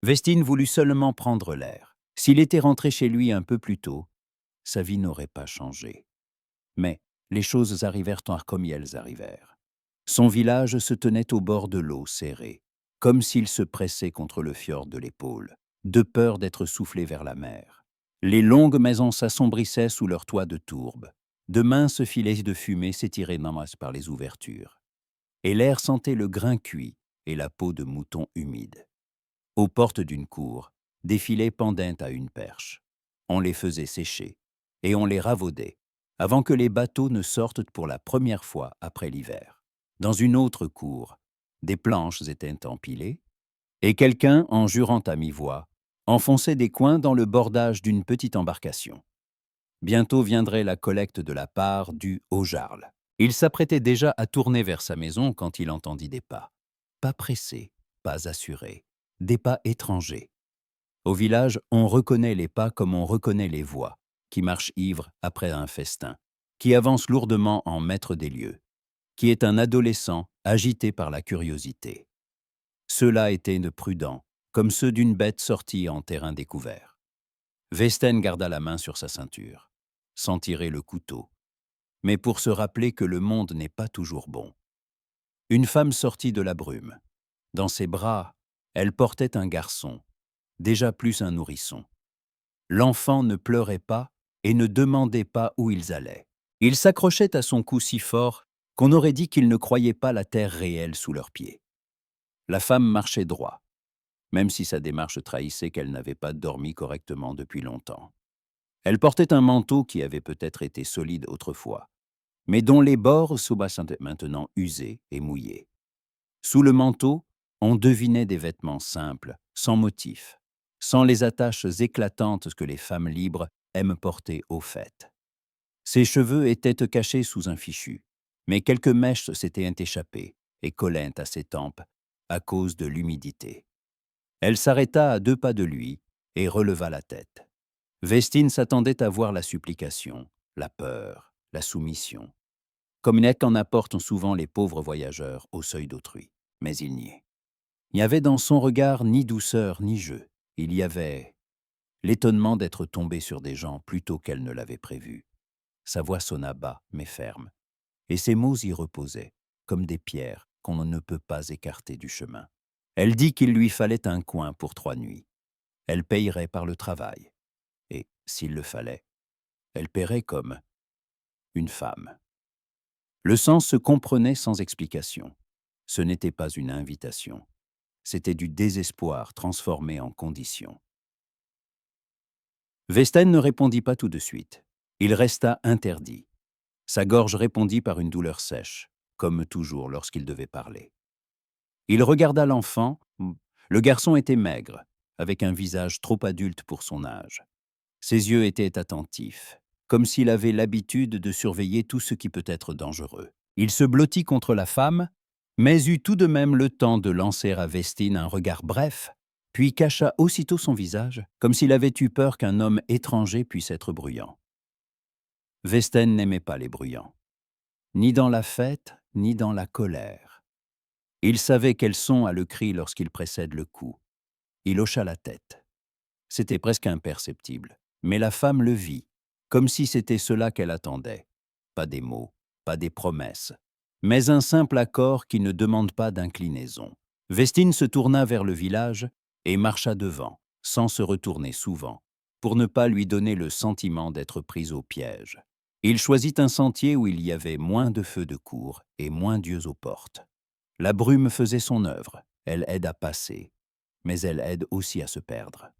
Vestine voulut seulement prendre l'air. S'il était rentré chez lui un peu plus tôt, sa vie n'aurait pas changé. Mais les choses arrivèrent comme elles arrivèrent. Son village se tenait au bord de l'eau serré, comme s'il se pressait contre le fjord de l'épaule, de peur d'être soufflé vers la mer. Les longues maisons s'assombrissaient sous leurs toits de tourbe. De minces filets de fumée s'étiraient en masse par les ouvertures. Et l'air sentait le grain cuit et la peau de mouton humide. Aux portes d'une cour, des filets pendaient à une perche. On les faisait sécher, et on les ravaudait, avant que les bateaux ne sortent pour la première fois après l'hiver. Dans une autre cour, des planches étaient empilées, et quelqu'un, en jurant à mi-voix, enfonçait des coins dans le bordage d'une petite embarcation. Bientôt viendrait la collecte de la part due au Jarl. Il s'apprêtait déjà à tourner vers sa maison quand il entendit des pas. Pas pressés, pas assurés, des pas étrangers. Au village, on reconnaît les pas comme on reconnaît les voix, qui marchent ivres après un festin, qui avancent lourdement en maître des lieux, qui est un adolescent agité par la curiosité. Ceux-là étaient prudents, comme ceux d'une bête sortie en terrain découvert. Vesten garda la main sur sa ceinture, sans tirer le couteau, mais pour se rappeler que le monde n'est pas toujours bon. Une femme sortit de la brume. Dans ses bras, elle portait un garçon, déjà plus un nourrisson. L'enfant ne pleurait pas et ne demandait pas où ils allaient. Il s'accrochait à son cou si fort qu'on aurait dit qu'il ne croyait pas la terre réelle sous leurs pieds. La femme marchait droit, même si sa démarche trahissait qu'elle n'avait pas dormi correctement depuis longtemps. Elle portait un manteau qui avait peut-être été solide autrefois, mais dont les bords sont maintenant usés et mouillés. Sous le manteau, on devinait des vêtements simples, sans motif, sans les attaches éclatantes que les femmes libres aiment porter aux fêtes. Ses cheveux étaient cachés sous un fichu, mais quelques mèches s'étaient échappées et collaient à ses tempes à cause de l'humidité. Elle s'arrêta à 2 pas de lui et releva la tête. Vestine s'attendait à voir la supplication, la peur, la soumission, comme qu'en apportent souvent les pauvres voyageurs au seuil d'autrui. Mais il n'y est. Il n'y avait dans son regard ni douceur ni jeu. Il y avait l'étonnement d'être tombé sur des gens plus tôt qu'elle ne l'avait prévu. Sa voix sonna bas, mais ferme, et ses mots y reposaient, comme des pierres qu'on ne peut pas écarter du chemin. Elle dit qu'il lui fallait un coin pour 3 nuits. Elle payerait par le travail. Et, s'il le fallait, elle paierait comme une femme. Le sens se comprenait sans explication. Ce n'était pas une invitation. C'était du désespoir transformé en condition. Vesten ne répondit pas tout de suite. Il resta interdit. Sa gorge répondit par une douleur sèche, comme toujours lorsqu'il devait parler. Il regarda l'enfant. Le garçon était maigre, avec un visage trop adulte pour son âge. Ses yeux étaient attentifs, comme s'il avait l'habitude de surveiller tout ce qui peut être dangereux. Il se blottit contre la femme, mais eut tout de même le temps de lancer à Vestine un regard bref, puis cacha aussitôt son visage, comme s'il avait eu peur qu'un homme étranger puisse être bruyant. Vesten n'aimait pas les bruyants, ni dans la fête, ni dans la colère. Il savait quel son a le cri lorsqu'il précède le coup. Il hocha la tête. C'était presque imperceptible, mais la femme le vit, comme si c'était cela qu'elle attendait. Pas des mots, pas des promesses, mais un simple accord qui ne demande pas d'inclinaison. Vestine se tourna vers le village et marcha devant, sans se retourner souvent, pour ne pas lui donner le sentiment d'être prise au piège. Il choisit un sentier où il y avait moins de feux de cour et moins d'yeux aux portes. La brume faisait son œuvre, elle aide à passer, mais elle aide aussi à se perdre.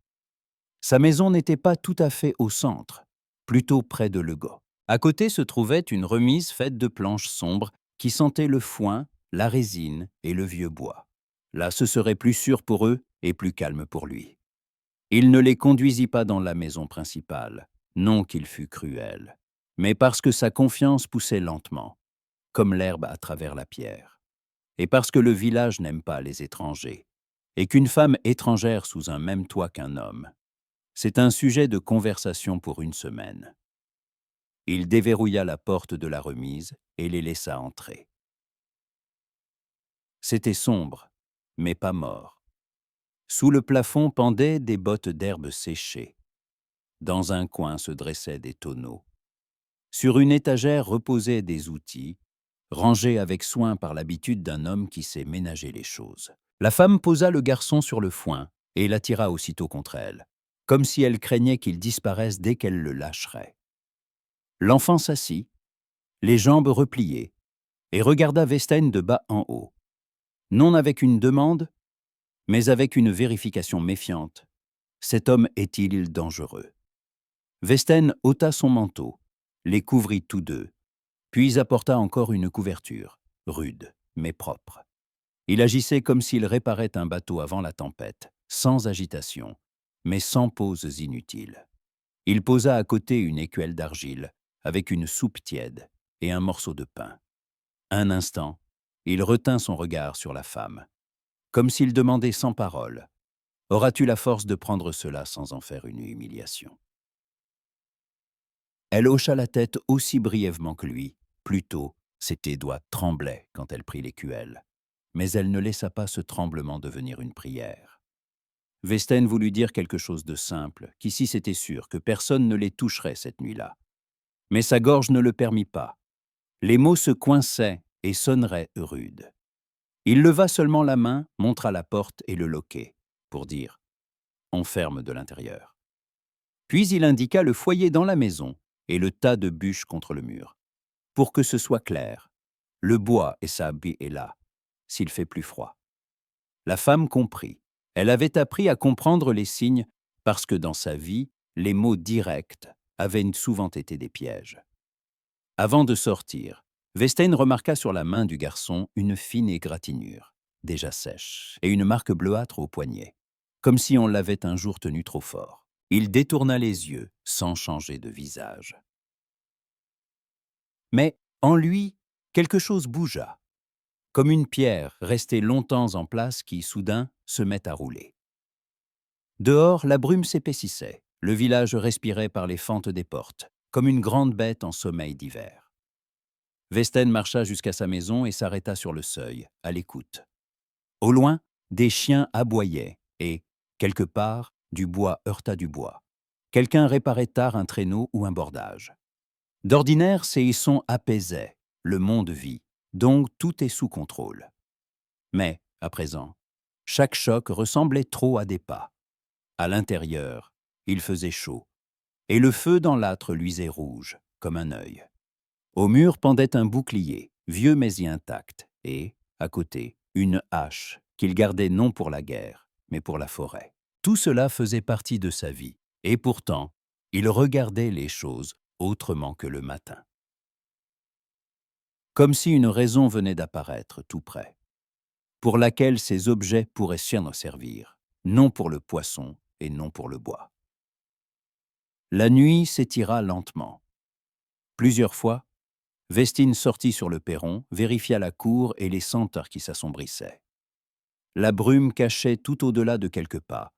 Sa maison n'était pas tout à fait au centre, plutôt près de Lego. À côté se trouvait une remise faite de planches sombres qui sentaient le foin, la résine et le vieux bois. Là, ce serait plus sûr pour eux et plus calme pour lui. Il ne les conduisit pas dans la maison principale, non qu'il fût cruel, mais parce que sa confiance poussait lentement, comme l'herbe à travers la pierre, et parce que le village n'aime pas les étrangers, et qu'une femme étrangère sous un même toit qu'un homme, c'est un sujet de conversation pour 1 semaine. Il déverrouilla la porte de la remise et les laissa entrer. C'était sombre, mais pas mort. Sous le plafond pendaient des bottes d'herbe séchées. Dans un coin se dressaient des tonneaux. Sur une étagère reposaient des outils, rangés avec soin par l'habitude d'un homme qui sait ménager les choses. La femme posa le garçon sur le foin et l'attira aussitôt contre elle, comme si elle craignait qu'il disparaisse dès qu'elle le lâcherait. L'enfant s'assit, les jambes repliées, et regarda Vestaine de bas en haut, non avec une demande, mais avec une vérification méfiante. Cet homme est-il dangereux? Vestaine ôta son manteau, les couvrit tous deux, puis apporta encore une couverture, rude, mais propre. Il agissait comme s'il réparait un bateau avant la tempête, sans agitation, mais sans pauses inutiles. Il posa à côté une écuelle d'argile, avec une soupe tiède et un morceau de pain. Un instant, il retint son regard sur la femme, comme s'il demandait sans parole: « Auras-tu la force de prendre cela sans en faire une humiliation ?» Elle hocha la tête aussi brièvement que lui. Plutôt, ses doigts tremblaient quand elle prit l'écuelle. Mais elle ne laissa pas ce tremblement devenir une prière. Vestaine voulut dire quelque chose de simple, qu'ici c'était sûr que personne ne les toucherait cette nuit-là. Mais sa gorge ne le permit pas. Les mots se coinçaient et sonneraient rudes. Il leva seulement la main, montra la porte et le loquet, pour dire « On ferme de l'intérieur ». Puis il indiqua le foyer dans la maison et le tas de bûches contre le mur. Pour que ce soit clair, le bois et sa baie est là, s'il fait plus froid. La femme comprit. Elle avait appris à comprendre les signes parce que dans sa vie, les mots directs avaient souvent été des pièges. Avant de sortir, Vestaine remarqua sur la main du garçon une fine égratignure, déjà sèche, et une marque bleuâtre au poignet, comme si on l'avait un jour tenu trop fort. Il détourna les yeux sans changer de visage. Mais en lui, quelque chose bougea, comme une pierre restée longtemps en place qui, soudain, se met à rouler. Dehors, la brume s'épaississait, le village respirait par les fentes des portes, comme une grande bête en sommeil d'hiver. Vestaine marcha jusqu'à sa maison et s'arrêta sur le seuil, à l'écoute. Au loin, des chiens aboyaient et, quelque part, du bois heurta du bois. Quelqu'un réparait tard un traîneau ou un bordage. D'ordinaire, ces sons apaisaient, le monde vit, donc tout est sous contrôle. Mais, à présent, chaque choc ressemblait trop à des pas. À l'intérieur, il faisait chaud, et le feu dans l'âtre luisait rouge, comme un œil. Au mur pendait un bouclier, vieux mais intact, et, à côté, une hache qu'il gardait non pour la guerre, mais pour la forêt. Tout cela faisait partie de sa vie, et pourtant, il regardait les choses autrement que le matin. Comme si une raison venait d'apparaître tout près, pour laquelle ces objets pourraient s'en servir, non pour le poisson et non pour le bois. La nuit s'étira lentement. Plusieurs fois, Vestine sortit sur le perron, vérifia la cour et les senteurs qui s'assombrissaient. La brume cachait tout au-delà de quelques pas,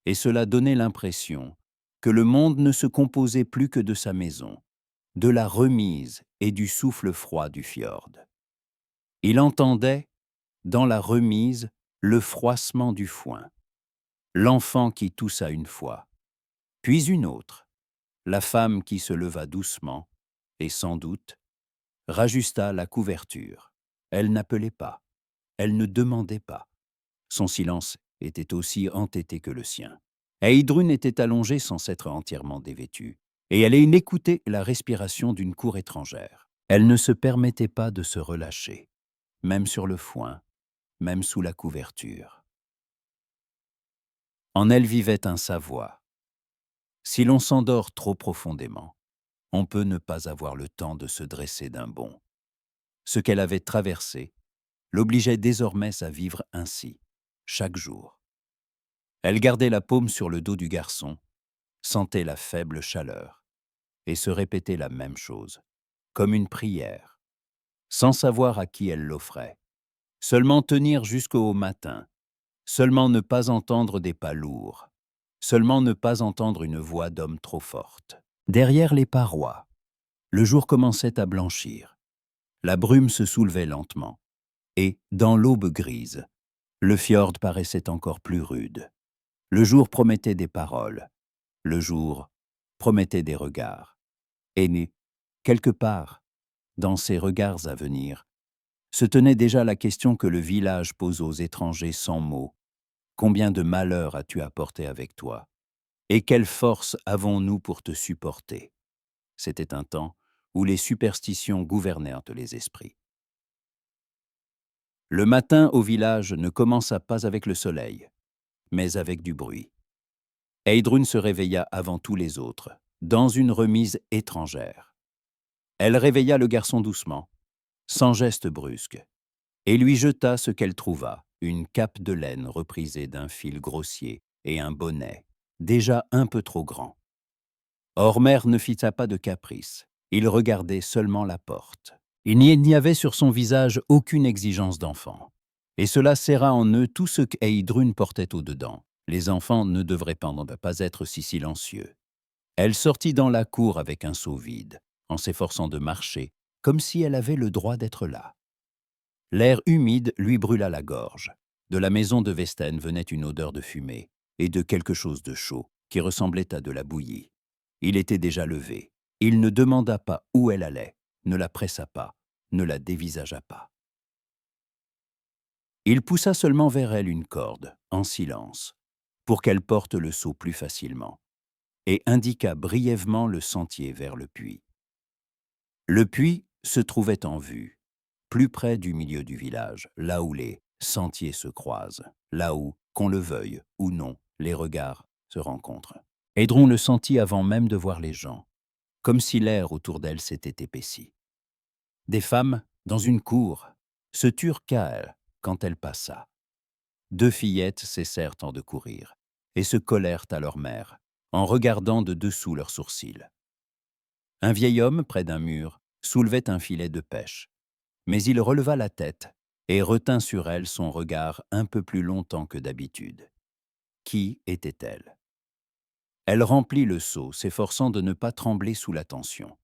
et cela donnait l'impression que le monde ne se composait plus que de sa maison, de la remise et du souffle froid du fjord. Il entendait, dans la remise, le froissement du foin, l'enfant qui toussa une fois, puis une autre, la femme qui se leva doucement, et sans doute, rajusta la couverture. Elle n'appelait pas, elle ne demandait pas. Son silence était aussi entêté que le sien. Heidrun était allongée sans s'être entièrement dévêtue, et elle écoutait la respiration d'une cour étrangère. Elle ne se permettait pas de se relâcher, même sur le foin, même sous la couverture. En elle vivait un savoir. Si l'on s'endort trop profondément, on peut ne pas avoir le temps de se dresser d'un bond. Ce qu'elle avait traversé l'obligeait désormais à vivre ainsi, chaque jour. Elle gardait la paume sur le dos du garçon, sentait la faible chaleur, et se répétait la même chose, comme une prière, sans savoir à qui elle l'offrait. Seulement tenir jusqu'au matin, seulement ne pas entendre des pas lourds, seulement ne pas entendre une voix d'homme trop forte. Derrière les parois, le jour commençait à blanchir. La brume se soulevait lentement, et, dans l'aube grise, le fjord paraissait encore plus rude. Le jour promettait des paroles, le jour promettait des regards. Et quelque part, dans ces regards à venir, se tenait déjà la question que le village pose aux étrangers sans mots. Combien de malheurs as-tu apporté avec toi? Et quelle force avons-nous pour te supporter? C'était un temps où les superstitions gouvernèrent les esprits. Le matin au village ne commença pas avec le soleil, mais avec du bruit. Heidrun se réveilla avant tous les autres, dans une remise étrangère. Elle réveilla le garçon doucement, sans geste brusque, et lui jeta ce qu'elle trouva, une cape de laine reprisée d'un fil grossier et un bonnet, déjà un peu trop grand. Hormer ne fit pas de caprice, il regardait seulement la porte. Il n'y avait sur son visage aucune exigence d'enfant. Et cela serra en eux tout ce qu'Heidrun portait au-dedans. Les enfants ne devraient pas être si silencieux. Elle sortit dans la cour avec un seau vide, en s'efforçant de marcher, comme si elle avait le droit d'être là. L'air humide lui brûla la gorge. De la maison de Vesten venait une odeur de fumée et de quelque chose de chaud qui ressemblait à de la bouillie. Il était déjà levé. Il ne demanda pas où elle allait, ne la pressa pas, ne la dévisagea pas. Il poussa seulement vers elle une corde, en silence, pour qu'elle porte le seau plus facilement, et indiqua brièvement le sentier vers le puits. Le puits se trouvait en vue, plus près du milieu du village, là où les sentiers se croisent, là où, qu'on le veuille ou non, les regards se rencontrent. Heidrun le sentit avant même de voir les gens, comme si l'air autour d'elle s'était épaissi. Des femmes, dans une cour, se turent qu'à elle quand elle passa. 2 fillettes cessèrent de courir et se collèrent à leur mère, en regardant de dessous leurs sourcils. Un vieil homme, près d'un mur, soulevait un filet de pêche, mais il releva la tête et retint sur elle son regard un peu plus longtemps que d'habitude. Qui était-elle? Elle remplit le seau, s'efforçant de ne pas trembler sous la tension.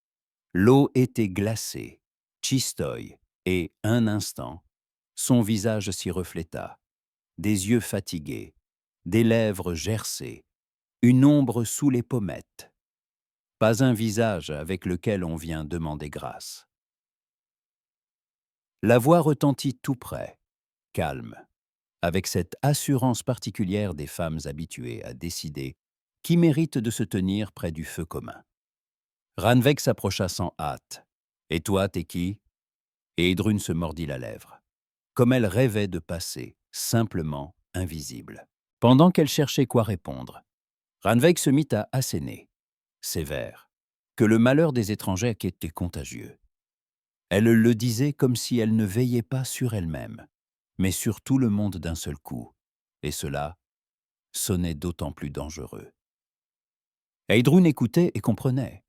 L'eau était glacée, chistoye, et, un instant, son visage s'y refléta, des yeux fatigués, des lèvres gercées, une ombre sous les pommettes. Pas un visage avec lequel on vient demander grâce. La voix retentit tout près, calme, avec cette assurance particulière des femmes habituées à décider qui mérite de se tenir près du feu commun. Rannveig s'approcha sans hâte. « Et toi, t'es qui ?» Et Heidrun se mordit la lèvre, comme elle rêvait de passer, simplement invisible. Pendant qu'elle cherchait quoi répondre, Rannveig se mit à asséner, sévère, que le malheur des étrangers était contagieux. Elle le disait comme si elle ne veillait pas sur elle-même, mais sur tout le monde d'un seul coup, et cela sonnait d'autant plus dangereux. Heidrun écoutait et comprenait.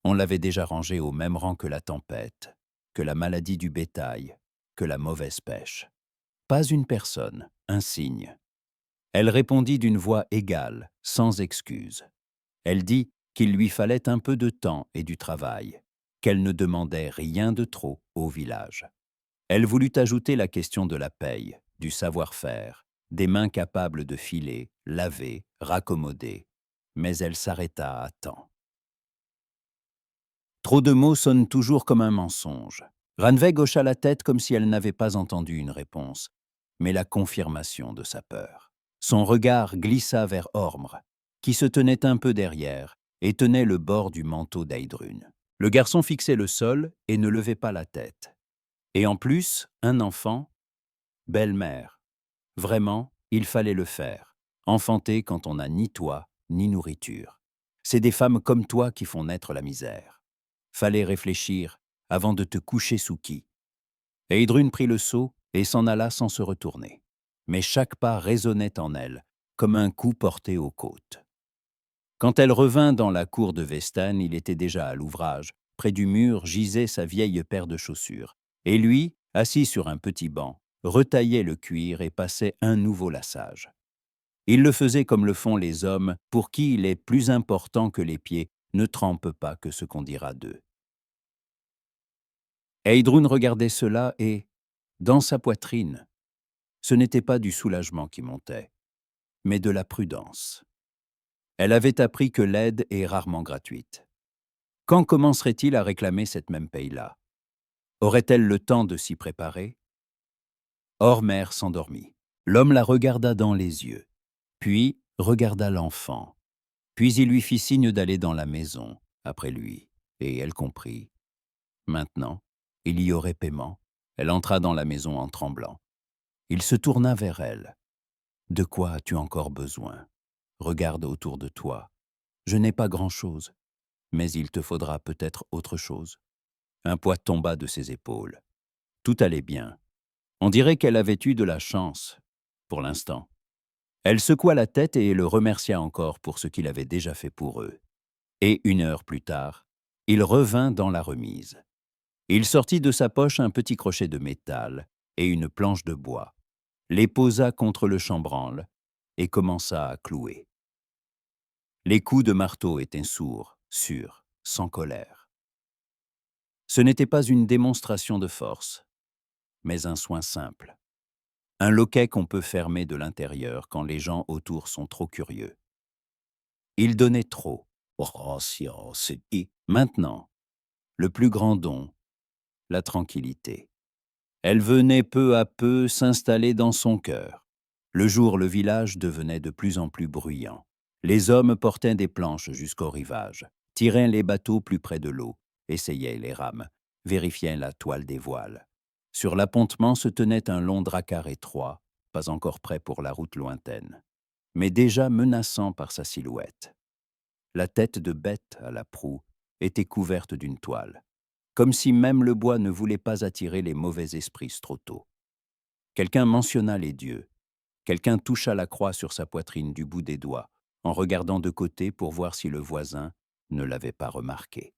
On l'avait déjà rangé au même rang que la tempête, que la maladie du bétail, que la mauvaise pêche. Pas une personne, un signe. Elle répondit d'une voix égale, sans excuse. Elle dit qu'il lui fallait un peu de temps et du travail, qu'elle ne demandait rien de trop au village. Elle voulut ajouter la question de la paye, du savoir-faire, des mains capables de filer, laver, raccommoder, mais elle s'arrêta à temps. Trop de mots sonnent toujours comme un mensonge. Rannveig hocha la tête comme si elle n'avait pas entendu une réponse, mais la confirmation de sa peur. Son regard glissa vers Ormr, qui se tenait un peu derrière et tenait le bord du manteau d'Heidrun. Le garçon fixait le sol et ne levait pas la tête. Et en plus, un enfant, belle-mère. Vraiment, il fallait le faire. Enfanter quand on n'a ni toit, ni nourriture. C'est des femmes comme toi qui font naître la misère. Fallait réfléchir avant de te coucher sous qui. Heidrun prit le seau et s'en alla sans se retourner. Mais chaque pas résonnait en elle, comme un coup porté aux côtes. Quand elle revint dans la cour de Vestan, il était déjà à l'ouvrage. Près du mur gisait sa vieille paire de chaussures. Et lui, assis sur un petit banc, retaillait le cuir et passait un nouveau lassage. Il le faisait comme le font les hommes pour qui il est plus important que les pieds ne trempent pas que ce qu'on dira d'eux. Heidrun regardait cela et, dans sa poitrine, ce n'était pas du soulagement qui montait, mais de la prudence. Elle avait appris que l'aide est rarement gratuite. Quand commencerait-il à réclamer cette même paye-là? Aurait-elle le temps de s'y préparer? Hormer s'endormit. L'homme la regarda dans les yeux, puis regarda l'enfant. Puis il lui fit signe d'aller dans la maison, après lui, et elle comprit. Maintenant, il y aurait paiement. Elle entra dans la maison en tremblant. Il se tourna vers elle. « De quoi as-tu encore besoin? Regarde autour de toi. Je n'ai pas grand-chose, mais il te faudra peut-être autre chose. » Un poids tomba de ses épaules. Tout allait bien. On dirait qu'elle avait eu de la chance, pour l'instant. Elle secoua la tête et le remercia encore pour ce qu'il avait déjà fait pour eux. Et 1 heure plus tard, il revint dans la remise. Il sortit de sa poche un petit crochet de métal et une planche de bois, les posa contre le chambranle et commença à clouer. Les coups de marteau étaient sourds, sûrs, sans colère. Ce n'était pas une démonstration de force, mais un soin simple. Un loquet qu'on peut fermer de l'intérieur quand les gens autour sont trop curieux. Il donnait trop. Maintenant, le plus grand don, la tranquillité. Elle venait peu à peu s'installer dans son cœur. Le jour, le village devenait de plus en plus bruyant. Les hommes portaient des planches jusqu'au rivage, tiraient les bateaux plus près de l'eau, essayaient les rames, vérifiaient la toile des voiles. Sur l'appontement se tenait un long dracard étroit, pas encore prêt pour la route lointaine, mais déjà menaçant par sa silhouette. La tête de bête à la proue était couverte d'une toile, comme si même le bois ne voulait pas attirer les mauvais esprits trop tôt. Quelqu'un mentionna les dieux. Quelqu'un toucha la croix sur sa poitrine du bout des doigts, en regardant de côté pour voir si le voisin ne l'avait pas remarqué.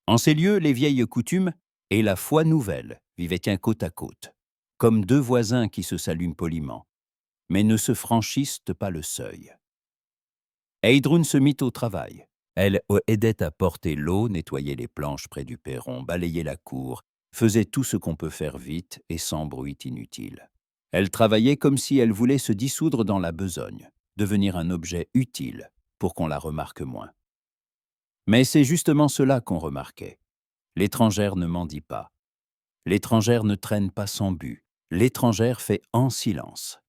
En ces lieux, les vieilles coutumes et la foi nouvelle vivaient un côte à côte, comme 2 voisins qui se saluent poliment, mais ne se franchissent pas le seuil. Heidrun se mit au travail. Elle aidait à porter l'eau, nettoyer les planches près du perron, balayer la cour, faisait tout ce qu'on peut faire vite et sans bruit inutile. Elle travaillait comme si elle voulait se dissoudre dans la besogne, devenir un objet utile pour qu'on la remarque moins. Mais c'est justement cela qu'on remarquait. L'étrangère ne mendie pas. L'étrangère ne traîne pas sans but. L'étrangère fait en silence.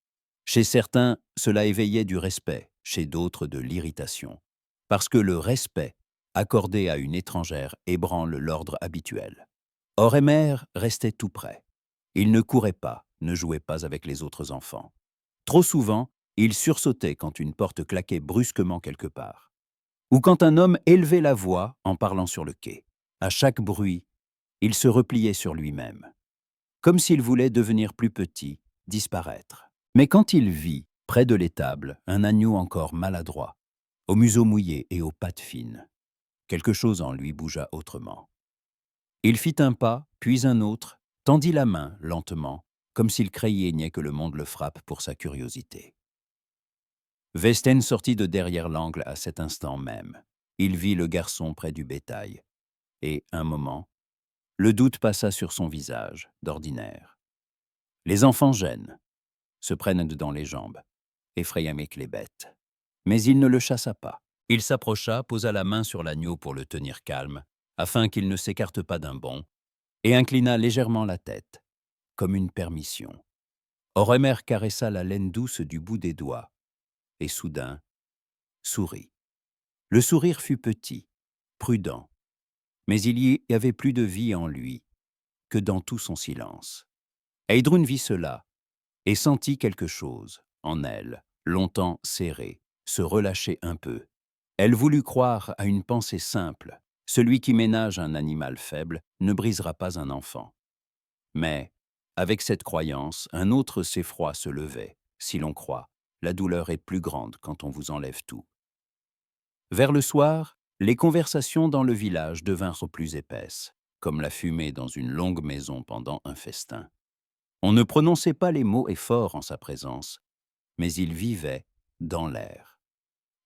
Chez certains, cela éveillait du respect, chez d'autres de l'irritation. Parce que le respect accordé à une étrangère ébranle l'ordre habituel. Hormer restait tout près. Il ne courait pas, ne jouait pas avec les autres enfants. Trop souvent, il sursautait quand une porte claquait brusquement quelque part, ou quand un homme élevait la voix en parlant sur le quai. À chaque bruit, il se repliait sur lui-même, comme s'il voulait devenir plus petit, disparaître. Mais quand il vit, près de l'étable, un agneau encore maladroit, au museau mouillé et aux pattes fines, quelque chose en lui bougea autrement. Il fit un pas, puis un autre, tendit la main lentement, comme s'il craignait que le monde le frappe pour sa curiosité. Vesten sortit de derrière l'angle à cet instant même. Il vit le garçon près du bétail. Et, un moment, le doute passa sur son visage, d'ordinaire. Les enfants gênent, se prennent dans les jambes, effrayent avec les bêtes. Mais il ne le chassa pas. Il s'approcha, posa la main sur l'agneau pour le tenir calme, afin qu'il ne s'écarte pas d'un bond, et inclina légèrement la tête, comme une permission. Hormer caressa la laine douce du bout des doigts, et soudain, sourit. Le sourire fut petit, prudent, mais il y avait plus de vie en lui que dans tout son silence. Heidrun vit cela, et sentit quelque chose, en elle, longtemps serré, se relâcher un peu. Elle voulut croire à une pensée simple. Celui qui ménage un animal faible ne brisera pas un enfant. Mais, avec cette croyance, un autre effroi se levait. Si l'on croit, la douleur est plus grande quand on vous enlève tout. Vers le soir, les conversations dans le village devinrent plus épaisses, comme la fumée dans une longue maison pendant un festin. On ne prononçait pas les mots et forts en sa présence, mais ils vivaient dans l'air.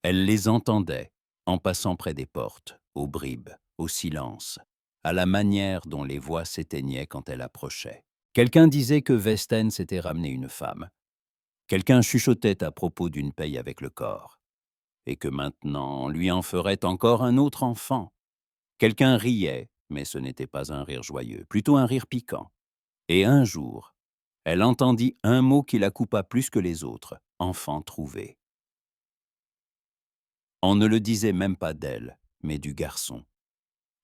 Elle les entendait en passant près des portes, aux bribes, au silence, à la manière dont les voix s'éteignaient quand elle approchait. Quelqu'un disait que Vesten s'était ramené une femme. Quelqu'un chuchotait à propos d'une paye avec le corps, et que maintenant on lui en ferait encore un autre enfant. Quelqu'un riait, mais ce n'était pas un rire joyeux, plutôt un rire piquant. Et un jour, elle entendit un mot qui la coupa plus que les autres, enfant trouvé. On ne le disait même pas d'elle, mais du garçon.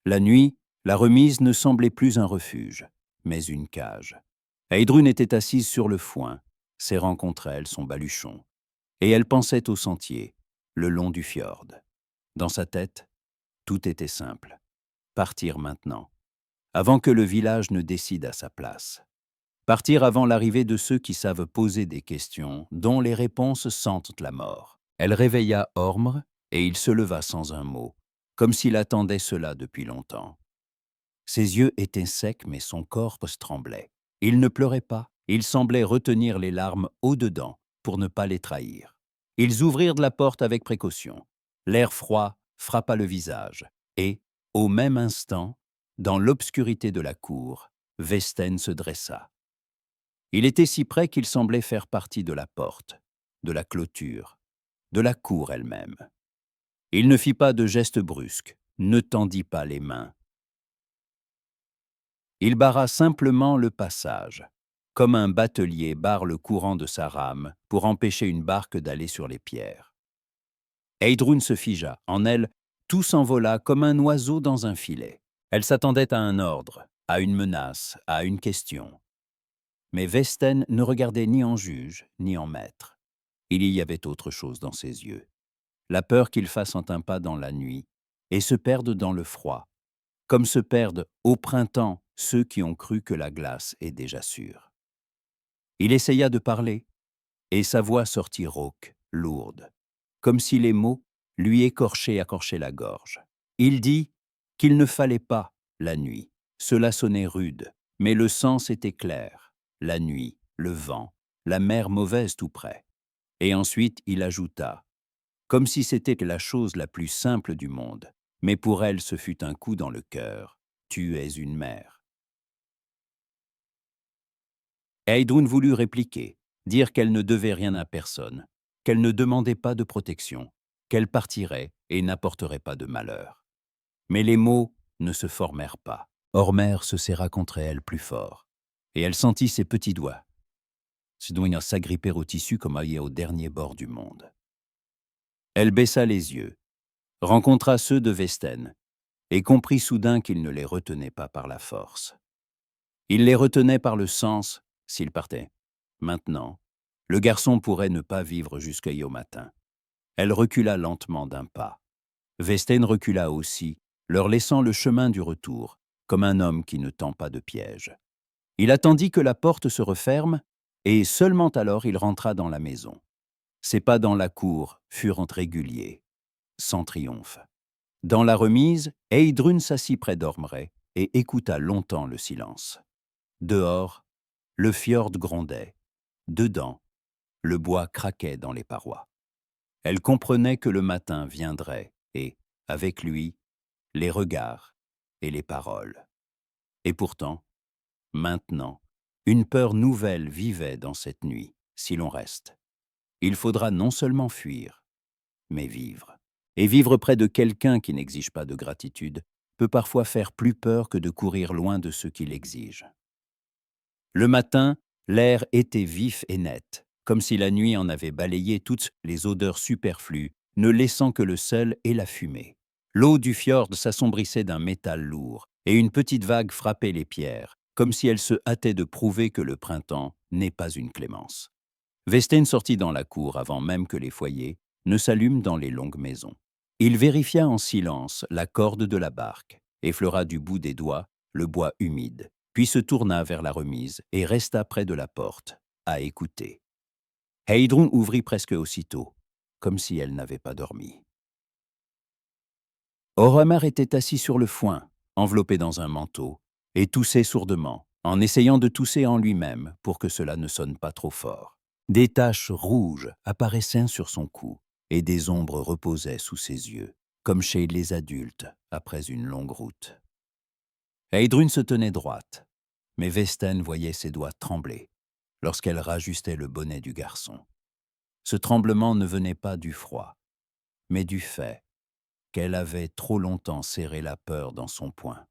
La nuit, la remise ne semblait plus un refuge, mais une cage. Heidrun était assise sur le foin, serrant contre elle son baluchon, et elle pensait au sentier, le long du fjord. Dans sa tête, tout était simple. Partir maintenant, avant que le village ne décide à sa place. Partir avant l'arrivée de ceux qui savent poser des questions dont les réponses sentent la mort. Elle réveilla Ormr et il se leva sans un mot, comme s'il attendait cela depuis longtemps. Ses yeux étaient secs mais son corps tremblait. Il ne pleurait pas, il semblait retenir les larmes au-dedans pour ne pas les trahir. Ils ouvrirent la porte avec précaution. L'air froid frappa le visage et, au même instant, dans l'obscurité de la cour, Vesten se dressa. Il était si près qu'il semblait faire partie de la porte, de la clôture, de la cour elle-même. Il ne fit pas de geste brusque, ne tendit pas les mains. Il barra simplement le passage, comme un batelier barre le courant de sa rame pour empêcher une barque d'aller sur les pierres. Heidrun se figea. En elle, tout s'envola comme un oiseau dans un filet. Elle s'attendait à un ordre, à une menace, à une question. Mais Vesten ne regardait ni en juge, ni en maître. Il y avait autre chose dans ses yeux. La peur qu'il fasse un pas dans la nuit et se perde dans le froid, comme se perdent au printemps ceux qui ont cru que la glace est déjà sûre. Il essaya de parler, et sa voix sortit rauque, lourde, comme si les mots lui écorchaient la gorge. Il dit qu'il ne fallait pas la nuit. Cela sonnait rude, mais le sens était clair. La nuit, le vent, la mer mauvaise tout près. Et ensuite il ajouta, comme si c'était la chose la plus simple du monde, mais pour elle ce fut un coup dans le cœur. Tu es une mère. Heidrun voulut répliquer, dire qu'elle ne devait rien à personne, qu'elle ne demandait pas de protection, qu'elle partirait et n'apporterait pas de malheur. Mais les mots ne se formèrent pas. Ormer se serra contre elle plus fort, et elle sentit ses petits doigts s'agripper au tissu comme au dernier bord du monde. Elle baissa les yeux, rencontra ceux de Vesten, et comprit soudain qu'il ne les retenait pas par la force. Il les retenait par le sens s'il partait. Maintenant, le garçon pourrait ne pas vivre jusqu'au matin. Elle recula lentement d'un pas. Vesten recula aussi, leur laissant le chemin du retour, comme un homme qui ne tend pas de piège. Il attendit que la porte se referme, et seulement alors il rentra dans la maison. Ses pas dans la cour furent réguliers, sans triomphe. Dans la remise, Heidrun s'assit près d'Ormrey et écouta longtemps le silence. Dehors, le fjord grondait. Dedans, le bois craquait dans les parois. Elle comprenait que le matin viendrait et, avec lui, les regards et les paroles. Et pourtant, maintenant, une peur nouvelle vivait dans cette nuit, si l'on reste. Il faudra non seulement fuir, mais vivre. Et vivre près de quelqu'un qui n'exige pas de gratitude peut parfois faire plus peur que de courir loin de ceux qui l'exigent. Le matin, l'air était vif et net, comme si la nuit en avait balayé toutes les odeurs superflues, ne laissant que le sel et la fumée. L'eau du fjord s'assombrissait d'un métal lourd, et une petite vague frappait les pierres, comme si elle se hâtait de prouver que le printemps n'est pas une clémence. Vesten sortit dans la cour avant même que les foyers ne s'allument dans les longues maisons. Il vérifia en silence la corde de la barque, effleura du bout des doigts le bois humide, puis se tourna vers la remise et resta près de la porte, à écouter. Heidrun ouvrit presque aussitôt, comme si elle n'avait pas dormi. Oromar était assis sur le foin, enveloppé dans un manteau, et toussait sourdement, en essayant de tousser en lui-même pour que cela ne sonne pas trop fort. Des taches rouges apparaissaient sur son cou, et des ombres reposaient sous ses yeux, comme chez les adultes après une longue route. Heidrun se tenait droite, mais Vesten voyait ses doigts trembler. lorsqu'elle rajustait le bonnet du garçon. Ce tremblement ne venait pas du froid, mais du fait qu'elle avait trop longtemps serré la peur dans son poing.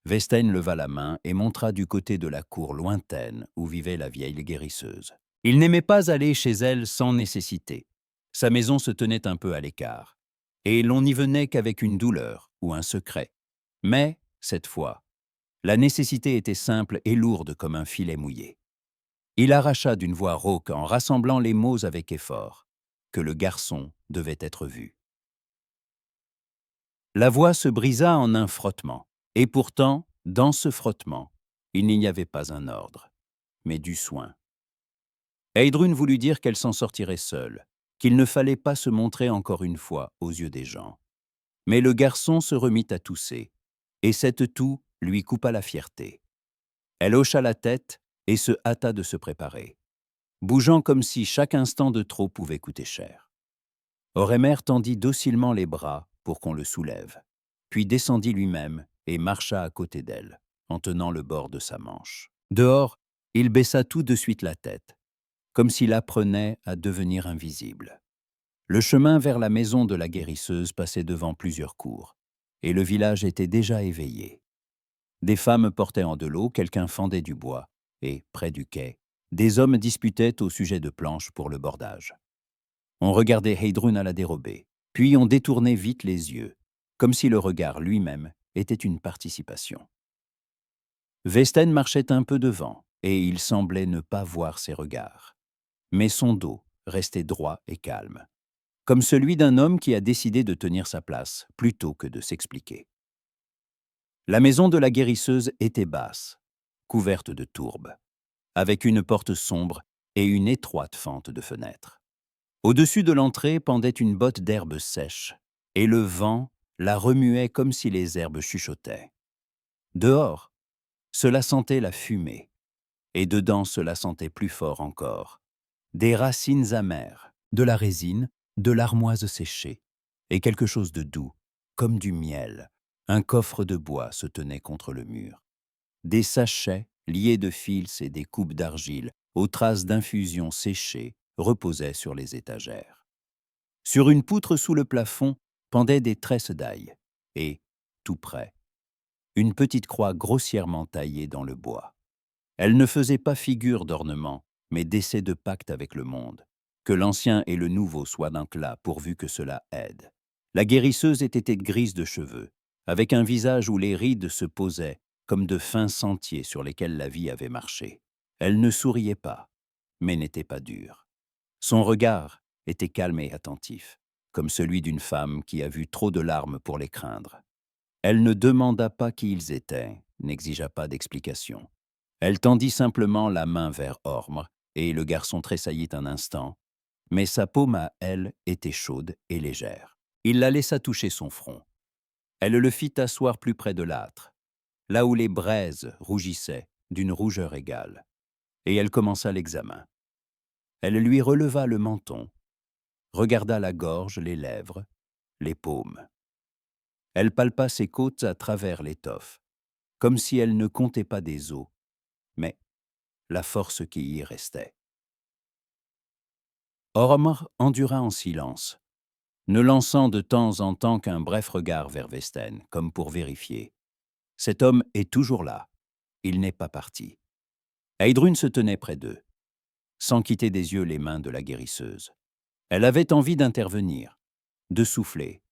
Westein leva la main et montra du côté de la cour lointaine où vivait la vieille guérisseuse. Il n'aimait pas aller chez elle sans nécessité. Sa maison se tenait un peu à l'écart, et l'on n'y venait qu'avec une douleur ou un secret. Mais, cette fois, la nécessité était simple et lourde comme un filet mouillé. Il arracha d'une voix rauque en rassemblant les mots avec effort que le garçon devait être vu. La voix se brisa en un frottement, et pourtant, dans ce frottement, il n'y avait pas un ordre, mais du soin. Heidrun voulut dire qu'elle s'en sortirait seule, qu'il ne fallait pas se montrer encore une fois aux yeux des gens. Mais le garçon se remit à tousser, et cette toux lui coupa la fierté. Elle hocha la tête et se hâta de se préparer, bougeant comme si chaque instant de trop pouvait coûter cher. Oremer tendit docilement les bras pour qu'on le soulève, puis descendit lui-même et marcha à côté d'elle, en tenant le bord de sa manche. Dehors, il baissa tout de suite la tête, comme s'il apprenait à devenir invisible. Le chemin vers la maison de la guérisseuse passait devant plusieurs cours, et le village était déjà éveillé. Des femmes portaient en de l'eau, quelqu'un fendait du bois, et, près du quai, des hommes disputaient au sujet de planches pour le bordage. On regardait Heidrun à la dérobée, puis on détournait vite les yeux, comme si le regard lui-même était une participation. Westein marchait un peu devant, et il semblait ne pas voir ses regards. Mais son dos restait droit et calme, comme celui d'un homme qui a décidé de tenir sa place plutôt que de s'expliquer. La maison de la guérisseuse était basse, couverte de tourbes, avec une porte sombre et une étroite fente de fenêtre. Au-dessus de l'entrée pendait une botte d'herbe sèche, et le vent la remuait comme si les herbes chuchotaient. Dehors, cela sentait la fumée, et dedans cela sentait plus fort encore. Des racines amères, de la résine, de l'armoise séchée, et quelque chose de doux, comme du miel. Un coffre de bois se tenait contre le mur. Des sachets, liés de fils et des coupes d'argile, aux traces d'infusion séchées, reposaient sur les étagères. Sur une poutre sous le plafond pendaient des tresses d'ail, et, tout près, une petite croix grossièrement taillée dans le bois. Elle ne faisait pas figure d'ornement, mais d'essai de pacte avec le monde. Que l'ancien et le nouveau soient donc là, pourvu que cela aide. La guérisseuse était grise de cheveux, avec un visage où les rides se posaient comme de fins sentiers sur lesquels la vie avait marché. Elle ne souriait pas, mais n'était pas dure. Son regard était calme et attentif, comme celui d'une femme qui a vu trop de larmes pour les craindre. Elle ne demanda pas qui ils étaient, n'exigea pas d'explication. Elle tendit simplement la main vers Orm, et le garçon tressaillit un instant, mais sa paume à elle était chaude et légère. Il la laissa toucher son front. Elle le fit asseoir plus près de l'âtre, là où les braises rougissaient d'une rougeur égale, et elle commença l'examen. Elle lui releva le menton, regarda la gorge, les lèvres, les paumes. Elle palpa ses côtes à travers l'étoffe, comme si elle ne comptait pas des os, mais la force qui y restait. Ormr endura en silence, ne lançant de temps en temps qu'un bref regard vers Westein, comme pour vérifier. Cet homme est toujours là, il n'est pas parti. Heidrun se tenait près d'eux, sans quitter des yeux les mains de la guérisseuse. Elle avait envie d'intervenir, de souffler,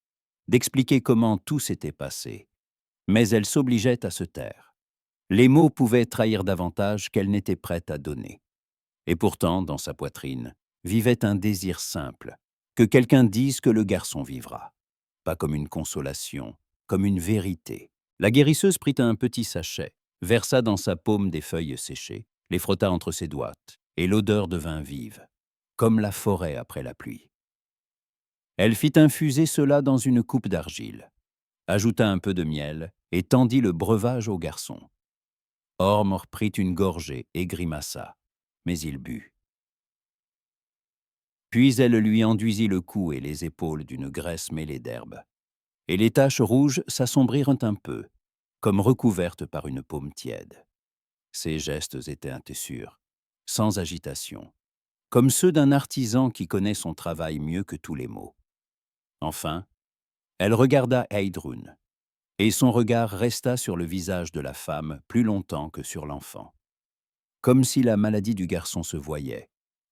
d'expliquer comment tout s'était passé, mais elle s'obligeait à se taire. Les mots pouvaient trahir davantage qu'elle n'était prête à donner. Et pourtant, dans sa poitrine, vivait un désir simple, que quelqu'un dise que le garçon vivra. Pas comme une consolation, comme une vérité. La guérisseuse prit un petit sachet, versa dans sa paume des feuilles séchées, les frotta entre ses doigts, et l'odeur devint vive, comme la forêt après la pluie. Elle fit infuser cela dans une coupe d'argile, ajouta un peu de miel et tendit le breuvage au garçon. Ormr prit une gorgée et grimaça, mais il but. Puis elle lui enduisit le cou et les épaules d'une graisse mêlée d'herbe, et les taches rouges s'assombrirent un peu, comme recouvertes par une paume tiède. Ses gestes étaient sûrs, sans agitation, comme ceux d'un artisan qui connaît son travail mieux que tous les mots. Enfin, elle regarda Heidrun, et son regard resta sur le visage de la femme plus longtemps que sur l'enfant, comme si la maladie du garçon se voyait,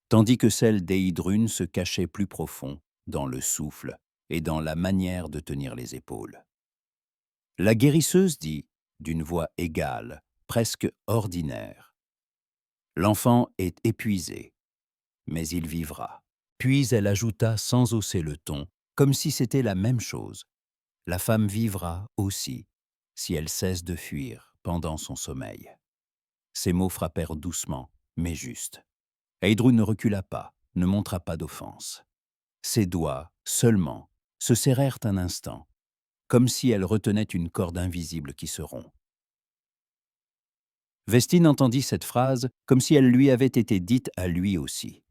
tandis que celle d'Heidrun se cachait plus profond dans le souffle et dans la manière de tenir les épaules. La guérisseuse dit, d'une voix égale, presque ordinaire, « L'enfant est épuisé, mais il vivra. » Puis elle ajouta sans hausser le ton, comme si c'était la même chose. « La femme vivra aussi, si elle cesse de fuir pendant son sommeil. » Ces mots frappèrent doucement, mais juste. Heidrun ne recula pas, ne montra pas d'offense. Ses doigts, seulement, se serrèrent un instant, comme si elle retenait une corde invisible qui se rompt. Vestine entendit cette phrase comme si elle lui avait été dite à lui aussi.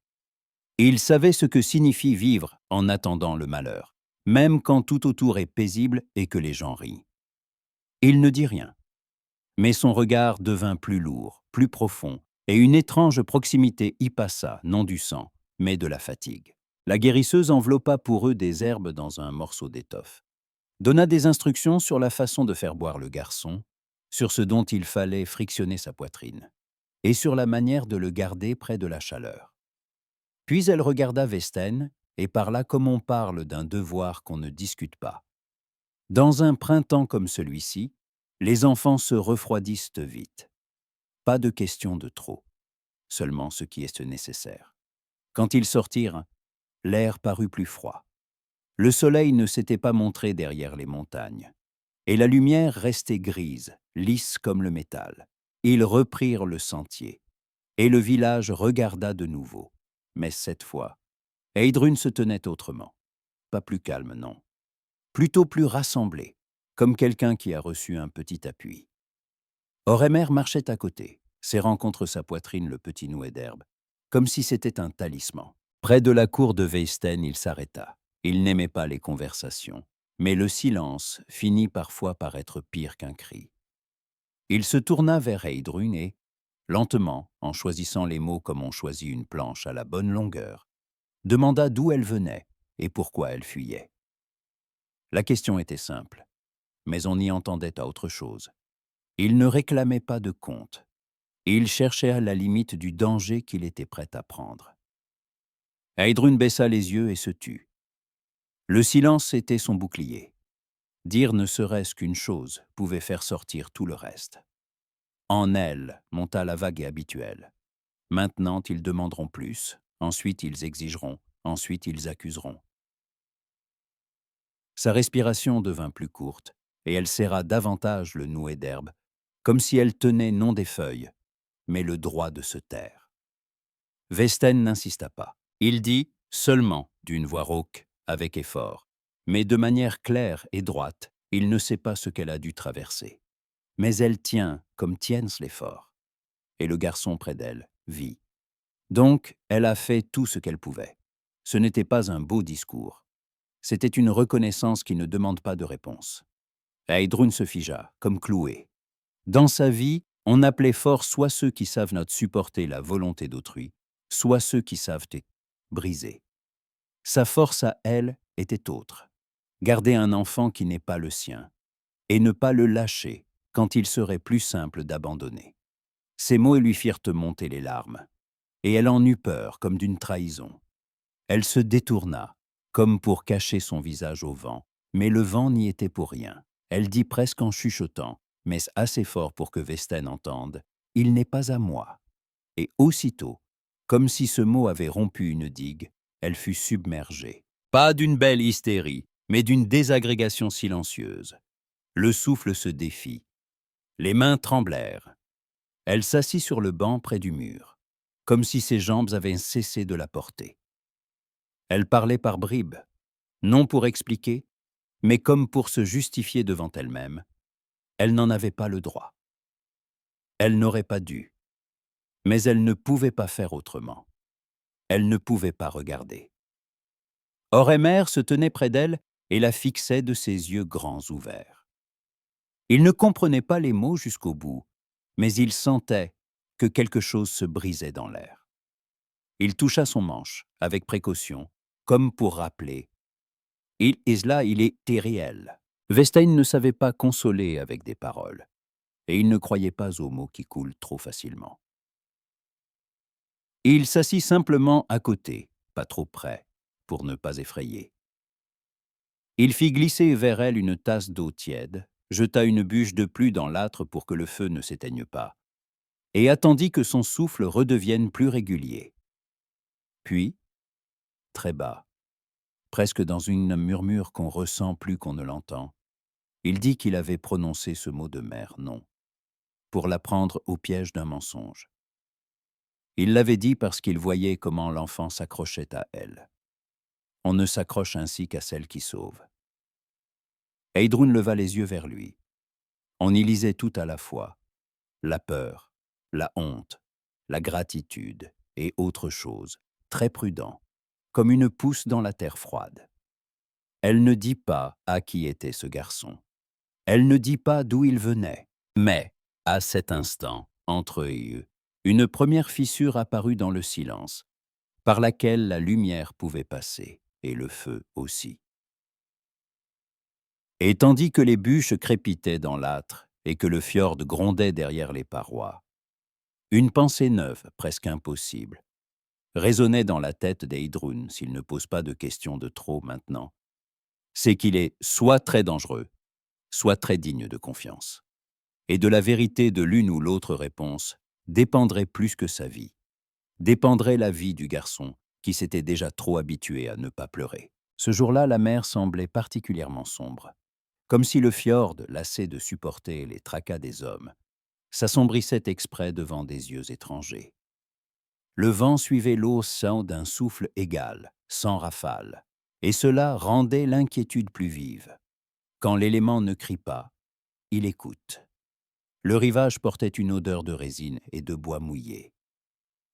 Il savait ce que signifie vivre en attendant le malheur, même quand tout autour est paisible et que les gens rient. Il ne dit rien, mais son regard devint plus lourd, plus profond, et une étrange proximité y passa, non du sang, mais de la fatigue. La guérisseuse enveloppa pour eux des herbes dans un morceau d'étoffe, donna des instructions sur la façon de faire boire le garçon, sur ce dont il fallait frictionner sa poitrine, et sur la manière de le garder près de la chaleur. Puis elle regarda Westen et parla comme on parle d'un devoir qu'on ne discute pas. Dans un printemps comme celui-ci, les enfants se refroidissent vite. Pas de question de trop, seulement ce qui est nécessaire. Quand ils sortirent, l'air parut plus froid. Le soleil ne s'était pas montré derrière les montagnes, et la lumière restait grise, lisse comme le métal. Ils reprirent le sentier, et le village regarda de nouveau. Mais cette fois, Heidrun se tenait autrement. Pas plus calme, non. Plutôt plus rassemblé, comme quelqu'un qui a reçu un petit appui. Oremer marchait à côté, serrant contre sa poitrine le petit nouet d'herbe, comme si c'était un talisman. Près de la cour de Weisten, il s'arrêta. Il n'aimait pas les conversations, mais le silence finit parfois par être pire qu'un cri. Il se tourna vers Heidrun et, lentement, en choisissant les mots comme on choisit une planche à la bonne longueur, demanda d'où elle venait et pourquoi elle fuyait. La question était simple, mais on y entendait à autre chose. Il ne réclamait pas de compte. Il cherchait à la limite du danger qu'il était prêt à prendre. Heidrun baissa les yeux et se tut. Le silence était son bouclier. Dire ne serait-ce qu'une chose pouvait faire sortir tout le reste. En elle monta la vague habituelle. Maintenant, ils demanderont plus, ensuite ils exigeront, ensuite ils accuseront. Sa respiration devint plus courte, et elle serra davantage le nouet d'herbe, comme si elle tenait non des feuilles, mais le droit de se taire. Westen n'insista pas. Il dit seulement, d'une voix rauque, avec effort, mais de manière claire et droite, il ne sait pas ce qu'elle a dû traverser. Mais elle tient comme tiennent l'effort. Et le garçon près d'elle vit. Donc, elle a fait tout ce qu'elle pouvait. Ce n'était pas un beau discours. C'était une reconnaissance qui ne demande pas de réponse. Heidrun se figea, comme cloué. Dans sa vie, on appelait fort soit ceux qui savent not supporter la volonté d'autrui, soit ceux qui savent briser. Sa force à elle était autre. Garder un enfant qui n'est pas le sien, et ne pas le lâcher quand il serait plus simple d'abandonner. Ces mots lui firent monter les larmes, et elle en eut peur comme d'une trahison. Elle se détourna, comme pour cacher son visage au vent, mais le vent n'y était pour rien. Elle dit presque en chuchotant, mais assez fort pour que Westen entende, « Il n'est pas à moi ». Et aussitôt, comme si ce mot avait rompu une digue, elle fut submergée. Pas d'une belle hystérie, mais d'une désagrégation silencieuse. Le souffle se défit. Les mains tremblèrent. Elle s'assit sur le banc près du mur, comme si ses jambes avaient cessé de la porter. Elle parlait par bribes, non pour expliquer, mais comme pour se justifier devant elle-même. Elle n'en avait pas le droit. Elle n'aurait pas dû. Mais elle ne pouvait pas faire autrement. Elle ne pouvait pas regarder. Oremer se tenait près d'elle et la fixait de ses yeux grands ouverts. Il ne comprenait pas les mots jusqu'au bout, mais il sentait que quelque chose se brisait dans l'air. Il toucha son manche, avec précaution, comme pour rappeler. Il est là, il était réel. Vestein ne savait pas consoler avec des paroles, et il ne croyait pas aux mots qui coulent trop facilement. Il s'assit simplement à côté, pas trop près, pour ne pas effrayer. Il fit glisser vers elle une tasse d'eau tiède, jeta une bûche de plus dans l'âtre pour que le feu ne s'éteigne pas, et attendit que son souffle redevienne plus régulier. Puis, très bas, presque dans une murmure qu'on ressent plus qu'on ne l'entend, il dit qu'il avait prononcé ce mot de mère, non, pour la prendre au piège d'un mensonge. Il l'avait dit parce qu'il voyait comment l'enfant s'accrochait à elle. On ne s'accroche ainsi qu'à celle qui sauve. Heidrun leva les yeux vers lui. On y lisait tout à la fois, la peur, la honte, la gratitude et autre chose, très prudent, comme une pousse dans la terre froide. Elle ne dit pas à qui était ce garçon. Elle ne dit pas d'où il venait. Mais, à cet instant, entre eux et eux, une première fissure apparut dans le silence, par laquelle la lumière pouvait passer, et le feu aussi. Et tandis que les bûches crépitaient dans l'âtre et que le fjord grondait derrière les parois, une pensée neuve, presque impossible, résonnait dans la tête d'Heidrun s'il ne pose pas de questions de trop maintenant. C'est qu'il est soit très dangereux, soit très digne de confiance. Et de la vérité de l'une ou l'autre réponse dépendrait plus que sa vie. Dépendrait la vie du garçon qui s'était déjà trop habitué à ne pas pleurer. Ce jour-là, la mer semblait particulièrement sombre, comme si le fjord, lassé de supporter les tracas des hommes, s'assombrissait exprès devant des yeux étrangers. Le vent suivait l'eau sans d'un souffle égal, sans rafale, et cela rendait l'inquiétude plus vive. Quand l'élément ne crie pas, il écoute. Le rivage portait une odeur de résine et de bois mouillé.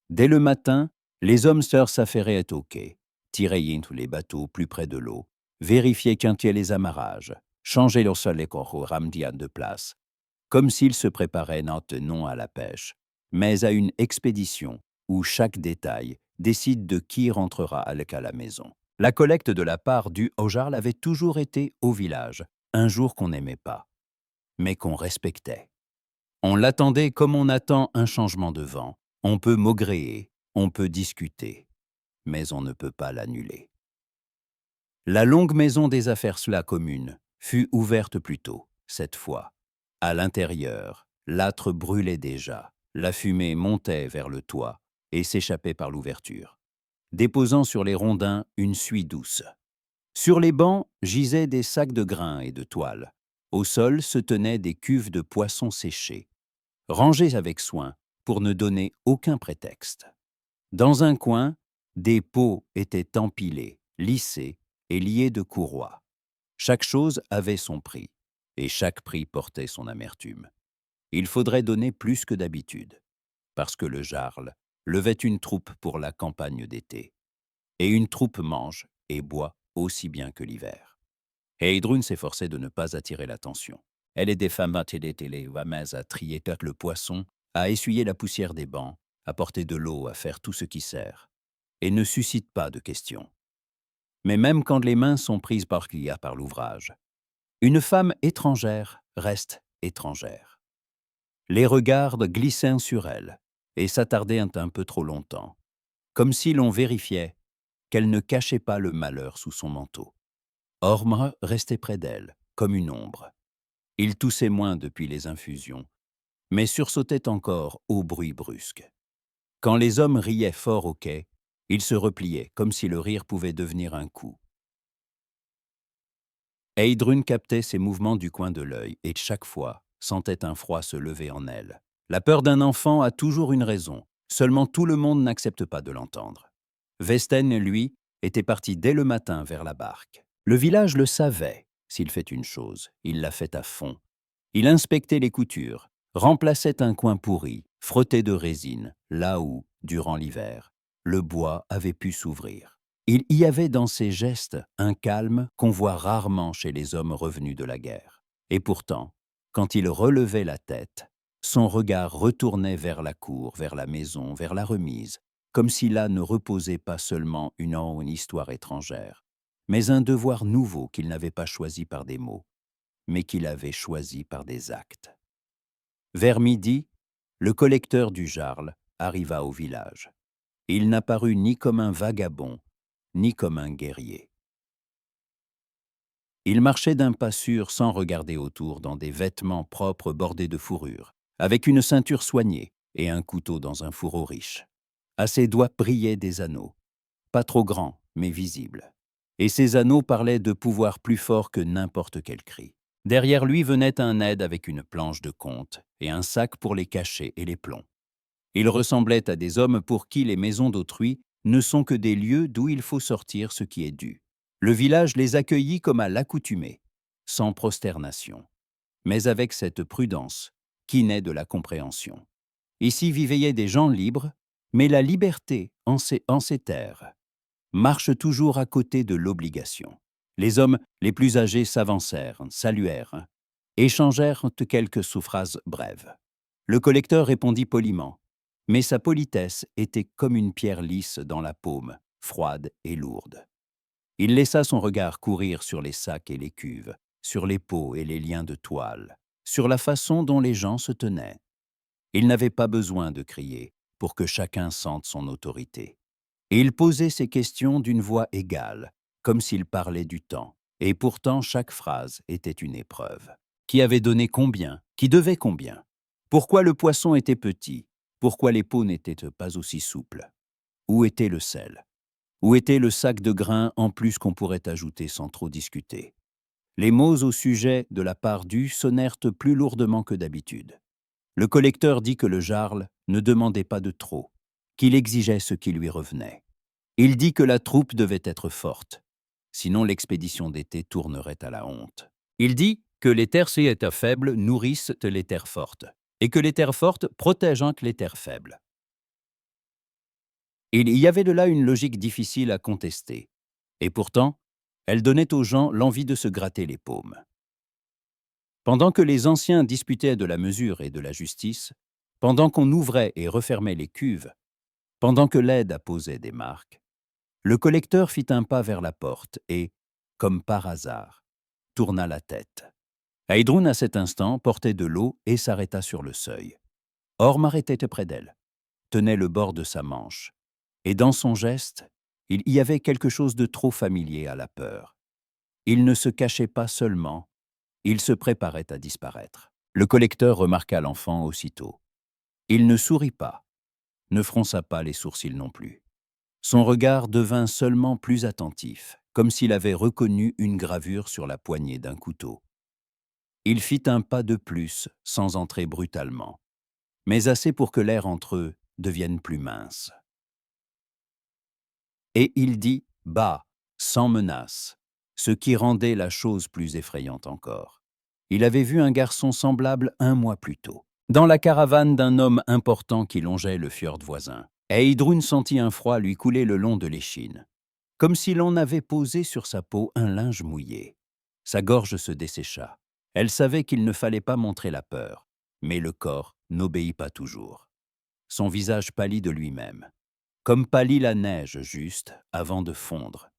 Dès le matin, les hommes sœurs s'affairaient au quai, tiraient les bateaux plus près de l'eau, vérifiaient qu'un les amarrages, changeaient leur soleil au ramdian de place, comme s'ils se préparaient non à la pêche, mais à une expédition où chaque détail décide de qui rentrera à la maison. La collecte de la part due au Jarl avait toujours été au village, un jour qu'on n'aimait pas, mais qu'on respectait. On l'attendait comme on attend un changement de vent. On peut maugréer, on peut discuter, mais on ne peut pas l'annuler. La longue maison des affaires communes fut ouverte plus tôt, cette fois. À l'intérieur, l'âtre brûlait déjà, la fumée montait vers le toit et s'échappait par l'ouverture, déposant sur les rondins une suie douce. Sur les bancs gisaient des sacs de grains et de toiles. Au sol se tenaient des cuves de poissons séchés, rangées avec soin pour ne donner aucun prétexte. Dans un coin, des pots étaient empilés, lissés et liés de courroies. Chaque chose avait son prix, et chaque prix portait son amertume. Il faudrait donner plus que d'habitude, parce que le Jarl levait une troupe pour la campagne d'été. Et une troupe mange et boit aussi bien que l'hiver. Heidrun s'efforçait de ne pas attirer l'attention. Elle est des femmes à trier le poisson, à essuyer la poussière des bancs, à porter de l'eau, à faire tout ce qui sert, et ne suscite pas de questions. Mais même quand les mains sont prises par l'ouvrage, une femme étrangère reste étrangère. Les regards glissaient sur elle et s'attardaient un peu trop longtemps, comme si l'on vérifiait qu'elle ne cachait pas le malheur sous son manteau. Ormr restait près d'elle, comme une ombre. Il toussait moins depuis les infusions, mais sursautait encore au bruit brusque. Quand les hommes riaient fort au quai, il se repliait, comme si le rire pouvait devenir un coup. Heidrun captait ses mouvements du coin de l'œil et chaque fois sentait un froid se lever en elle. La peur d'un enfant a toujours une raison, seulement tout le monde n'accepte pas de l'entendre. Vesten, lui, était parti dès le matin vers la barque. Le village le savait. S'il fait une chose, il l'a fait à fond. Il inspectait les coutures, remplaçait un coin pourri, frotté de résine, là où, durant l'hiver, le bois avait pu s'ouvrir. Il y avait dans ses gestes un calme qu'on voit rarement chez les hommes revenus de la guerre. Et pourtant, quand il relevait la tête, son regard retournait vers la cour, vers la maison, vers la remise, comme si là ne reposait pas seulement une histoire étrangère, mais un devoir nouveau qu'il n'avait pas choisi par des mots, mais qu'il avait choisi par des actes. Vers midi, le collecteur du Jarl arriva au village. Il n'apparut ni comme un vagabond, ni comme un guerrier. Il marchait d'un pas sûr sans regarder autour dans des vêtements propres bordés de fourrure, avec une ceinture soignée et un couteau dans un fourreau riche. À ses doigts brillaient des anneaux, pas trop grands, mais visibles. Et ces anneaux parlaient de pouvoir plus fort que n'importe quel cri. Derrière lui venait un aide avec une planche de compte et un sac pour les cachets et les plombs. Ils ressemblaient à des hommes pour qui les maisons d'autrui ne sont que des lieux d'où il faut sortir ce qui est dû. Le village les accueillit comme à l'accoutumée, sans prosternation, mais avec cette prudence qui naît de la compréhension. Ici vivaient des gens libres, mais la liberté en ces terres marche toujours à côté de l'obligation. Les hommes les plus âgés s'avancèrent, saluèrent, échangèrent quelques sous-phrases brèves. Le collecteur répondit poliment, mais sa politesse était comme une pierre lisse dans la paume, froide et lourde. Il laissa son regard courir sur les sacs et les cuves, sur les pots et les liens de toile, sur la façon dont les gens se tenaient. Il n'avait pas besoin de crier pour que chacun sente son autorité. Et il posait ses questions d'une voix égale, comme s'il parlait du temps. Et pourtant, chaque phrase était une épreuve. Qui avait donné combien? Qui devait combien? Pourquoi le poisson était petit? Pourquoi les pots n'étaient pas aussi souples? Où était le sel? Où était le sac de grains en plus qu'on pourrait ajouter sans trop discuter? Les mots au sujet de la part due sonnèrent plus lourdement que d'habitude. Le collecteur dit que le jarl ne demandait pas de trop, qu'il exigeait ce qui lui revenait. Il dit que la troupe devait être forte, sinon l'expédition d'été tournerait à la honte. Il dit que les terres faibles nourrissent les terres fortes, et que les terres fortes protègent les terres faibles. Il y avait de là une logique difficile à contester, et pourtant, elle donnait aux gens l'envie de se gratter les paumes. Pendant que les anciens disputaient de la mesure et de la justice, pendant qu'on ouvrait et refermait les cuves, pendant que l'aide apposait des marques, le collecteur fit un pas vers la porte et, comme par hasard, tourna la tête. Heidrun, à cet instant, portait de l'eau et s'arrêta sur le seuil. Ormar était près d'elle, tenait le bord de sa manche, et dans son geste, il y avait quelque chose de trop familier à la peur. Il ne se cachait pas seulement, il se préparait à disparaître. Le collecteur remarqua l'enfant aussitôt. Il ne sourit pas, ne fronça pas les sourcils non plus. Son regard devint seulement plus attentif, comme s'il avait reconnu une gravure sur la poignée d'un couteau. Il fit un pas de plus, sans entrer brutalement, mais assez pour que l'air entre eux devienne plus mince. Et il dit « bas », sans menace, ce qui rendait la chose plus effrayante encore. Il avait vu un garçon semblable 1 mois plus tôt, dans la caravane d'un homme important qui longeait le fjord voisin. Et Heidrun sentit un froid lui couler le long de l'échine, comme si l'on avait posé sur sa peau un linge mouillé. Sa gorge se dessécha. Elle savait qu'il ne fallait pas montrer la peur, mais le corps n'obéit pas toujours. Son visage pâlit de lui-même, comme pâlit la neige juste avant de fondre.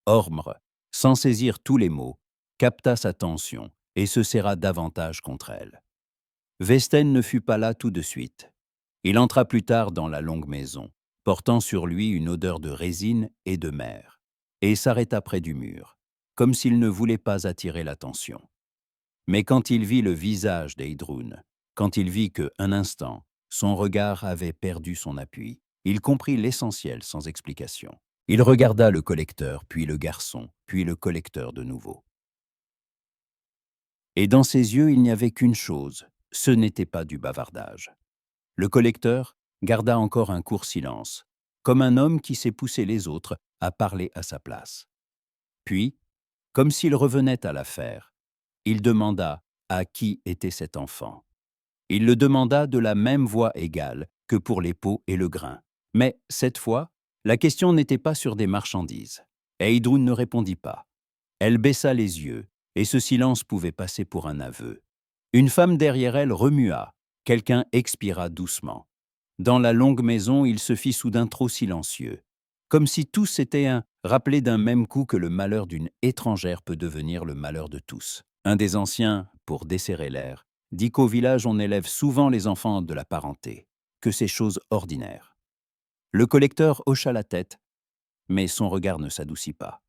Ormr, sans saisir tous les mots, capta sa tension et se serra davantage contre elle. Vesten ne fut pas là tout de suite. Il entra plus tard dans la longue maison, portant sur lui une odeur de résine et de mer, et s'arrêta près du mur, comme s'il ne voulait pas attirer l'attention. Mais quand il vit le visage d'Heidrun, quand il vit que, un instant, son regard avait perdu son appui, il comprit l'essentiel sans explication. Il regarda le collecteur, puis le garçon, puis le collecteur de nouveau. Et dans ses yeux, il n'y avait qu'une chose, ce n'était pas du bavardage. Le collecteur garda encore un court silence, comme un homme qui sait pousser les autres à parler à sa place. Puis, comme s'il revenait à l'affaire, il demanda à qui était cet enfant. Il le demanda de la même voix égale que pour les pots et le grain. Mais, cette fois, la question n'était pas sur des marchandises. Heidrun ne répondit pas. Elle baissa les yeux, et ce silence pouvait passer pour un aveu. Une femme derrière elle remua. Quelqu'un expira doucement. Dans la longue maison, il se fit soudain trop silencieux, comme si tous s'étaient rappelés d'un même coup que le malheur d'une étrangère peut devenir le malheur de tous. Un des anciens, pour desserrer l'air, dit qu'au village on élève souvent les enfants de la parenté, que c'est chose ordinaire. Le collecteur hocha la tête, mais son regard ne s'adoucit pas.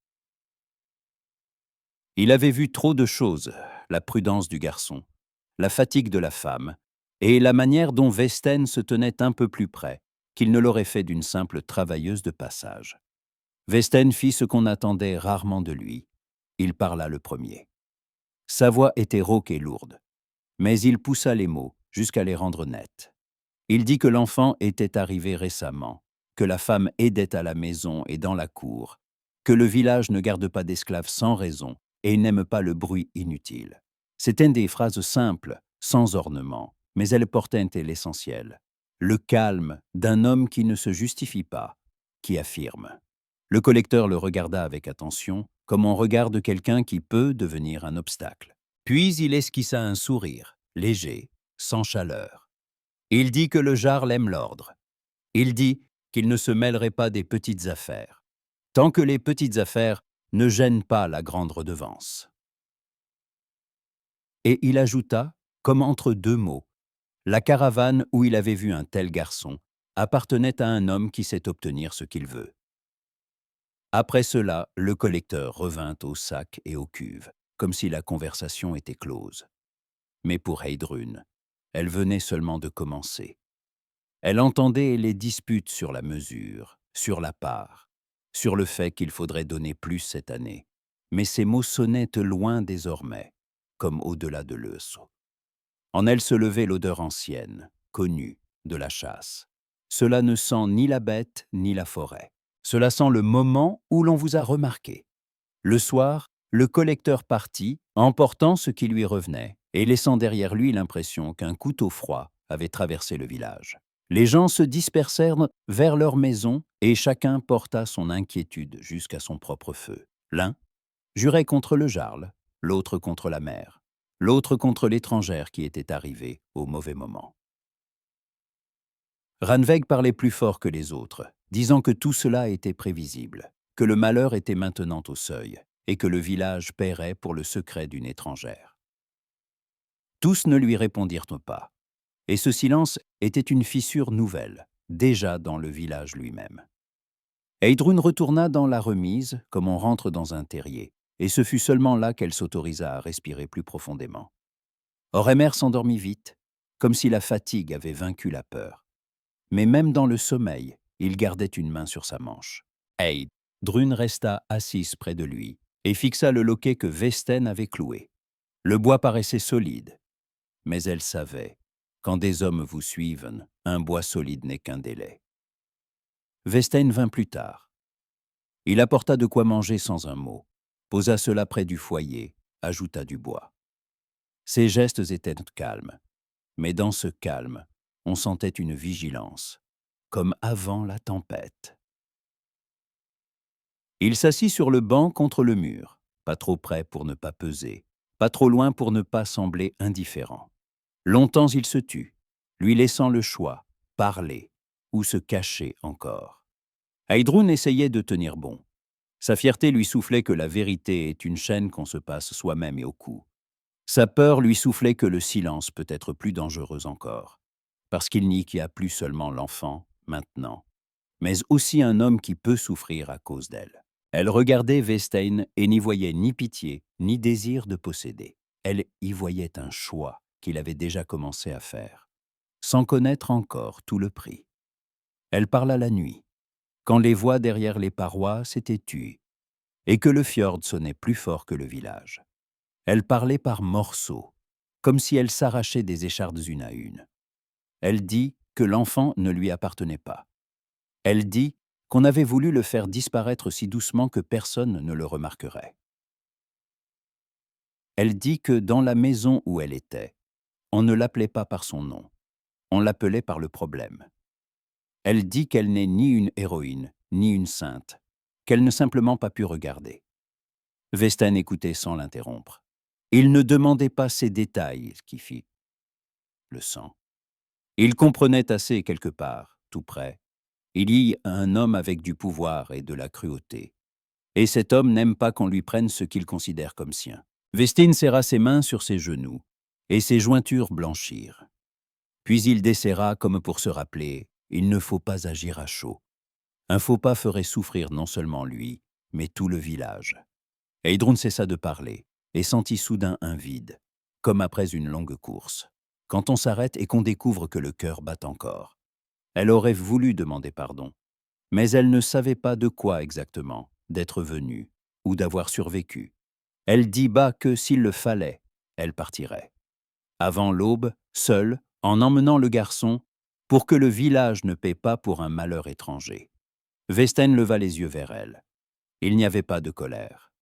Il avait vu trop de choses, la prudence du garçon, la fatigue de la femme, et la manière dont Vesten se tenait un peu plus près, qu'il ne l'aurait fait d'une simple travailleuse de passage. Vesten fit ce qu'on attendait rarement de lui. Il parla le premier. Sa voix était rauque et lourde, mais il poussa les mots jusqu'à les rendre nets. Il dit que l'enfant était arrivé récemment, que la femme aidait à la maison et dans la cour, que le village ne garde pas d'esclaves sans raison et n'aime pas le bruit inutile. C'étaient des phrases simples, sans ornement, mais elles portaient l'essentiel. Le calme d'un homme qui ne se justifie pas, qui affirme. Le collecteur le regarda avec attention, comme on regarde quelqu'un qui peut devenir un obstacle. Puis il esquissa un sourire, léger, sans chaleur. Il dit que le jarl aime l'ordre. Il dit qu'il ne se mêlerait pas des petites affaires, tant que les petites affaires ne gênent pas la grande redevance. Et il ajouta, comme entre deux mots, la caravane où il avait vu un tel garçon appartenait à un homme qui sait obtenir ce qu'il veut. Après cela, le collecteur revint au sac et aux cuves, comme si la conversation était close. Mais pour Heidrun, elle venait seulement de commencer. Elle entendait les disputes sur la mesure, sur la part, sur le fait qu'il faudrait donner plus cette année. Mais ces mots sonnaient loin désormais, comme au-delà de l'Eusso. En elle se levait l'odeur ancienne, connue, de la chasse. Cela ne sent ni la bête ni la forêt. Cela sent le moment où l'on vous a remarqué. Le soir, le collecteur partit, emportant ce qui lui revenait, et laissant derrière lui l'impression qu'un couteau froid avait traversé le village. Les gens se dispersèrent vers leur maison, et chacun porta son inquiétude jusqu'à son propre feu. L'un jurait contre le jarl, l'autre contre la mère, l'autre contre l'étrangère qui était arrivée au mauvais moment. Ranveig parlait plus fort que les autres, disant que tout cela était prévisible, que le malheur était maintenant au seuil, et que le village paierait pour le secret d'une étrangère. Tous ne lui répondirent pas, et ce silence était une fissure nouvelle, déjà dans le village lui-même. Heidrun retourna dans la remise, comme on rentre dans un terrier, et ce fut seulement là qu'elle s'autorisa à respirer plus profondément. Oremer s'endormit vite, comme si la fatigue avait vaincu la peur. Mais même dans le sommeil, il gardait une main sur sa manche. Heidrun resta assise près de lui et fixa le loquet que Vesten avait cloué. Le bois paraissait solide, mais elle savait, quand des hommes vous suivent, un bois solide n'est qu'un délai. Vesten vint plus tard. Il apporta de quoi manger sans un mot, posa cela près du foyer, ajouta du bois. Ses gestes étaient calmes, mais dans ce calme, on sentait une vigilance, comme avant la tempête. Il s'assit sur le banc contre le mur, pas trop près pour ne pas peser, pas trop loin pour ne pas sembler indifférent. Longtemps il se tut, lui laissant le choix, parler ou se cacher encore. Heidrun essayait de tenir bon. Sa fierté lui soufflait que la vérité est une chaîne qu'on se passe soi-même et au cou. Sa peur lui soufflait que le silence peut être plus dangereux encore, parce qu'il n'y a plus seulement l'enfant, maintenant, mais aussi un homme qui peut souffrir à cause d'elle. Elle regardait Vestein et n'y voyait ni pitié, ni désir de posséder. Elle y voyait un choix qu'il avait déjà commencé à faire, sans connaître encore tout le prix. Elle parla la nuit, quand les voix derrière les parois s'étaient tues, et que le fjord sonnait plus fort que le village. Elle parlait par morceaux, comme si elle s'arrachait des échardes une à une. Elle dit que l'enfant ne lui appartenait pas. Elle dit qu'on avait voulu le faire disparaître si doucement que personne ne le remarquerait. Elle dit que dans la maison où elle était, on ne l'appelait pas par son nom, on l'appelait par le problème. Elle dit qu'elle n'est ni une héroïne, ni une sainte, qu'elle n'a simplement pas pu regarder. Vesten écoutait sans l'interrompre. Il ne demandait pas ces détails qui fit le sang. Il comprenait assez quelque part, tout près. Il y a un homme avec du pouvoir et de la cruauté. Et cet homme n'aime pas qu'on lui prenne ce qu'il considère comme sien. Vestine serra ses mains sur ses genoux, et ses jointures blanchirent. Puis il desserra comme pour se rappeler, il ne faut pas agir à chaud. Un faux pas ferait souffrir non seulement lui, mais tout le village. Heidrun cessa de parler, et sentit soudain un vide, comme après une longue course, quand on s'arrête et qu'on découvre que le cœur bat encore. Elle aurait voulu demander pardon, mais elle ne savait pas de quoi exactement, d'être venue, ou d'avoir survécu. Elle dit bas que, s'il le fallait, elle partirait. Avant l'aube, seule, en emmenant le garçon, pour que le village ne paie pas pour un malheur étranger. Vesten leva les yeux vers elle. Il n'y avait pas de colère.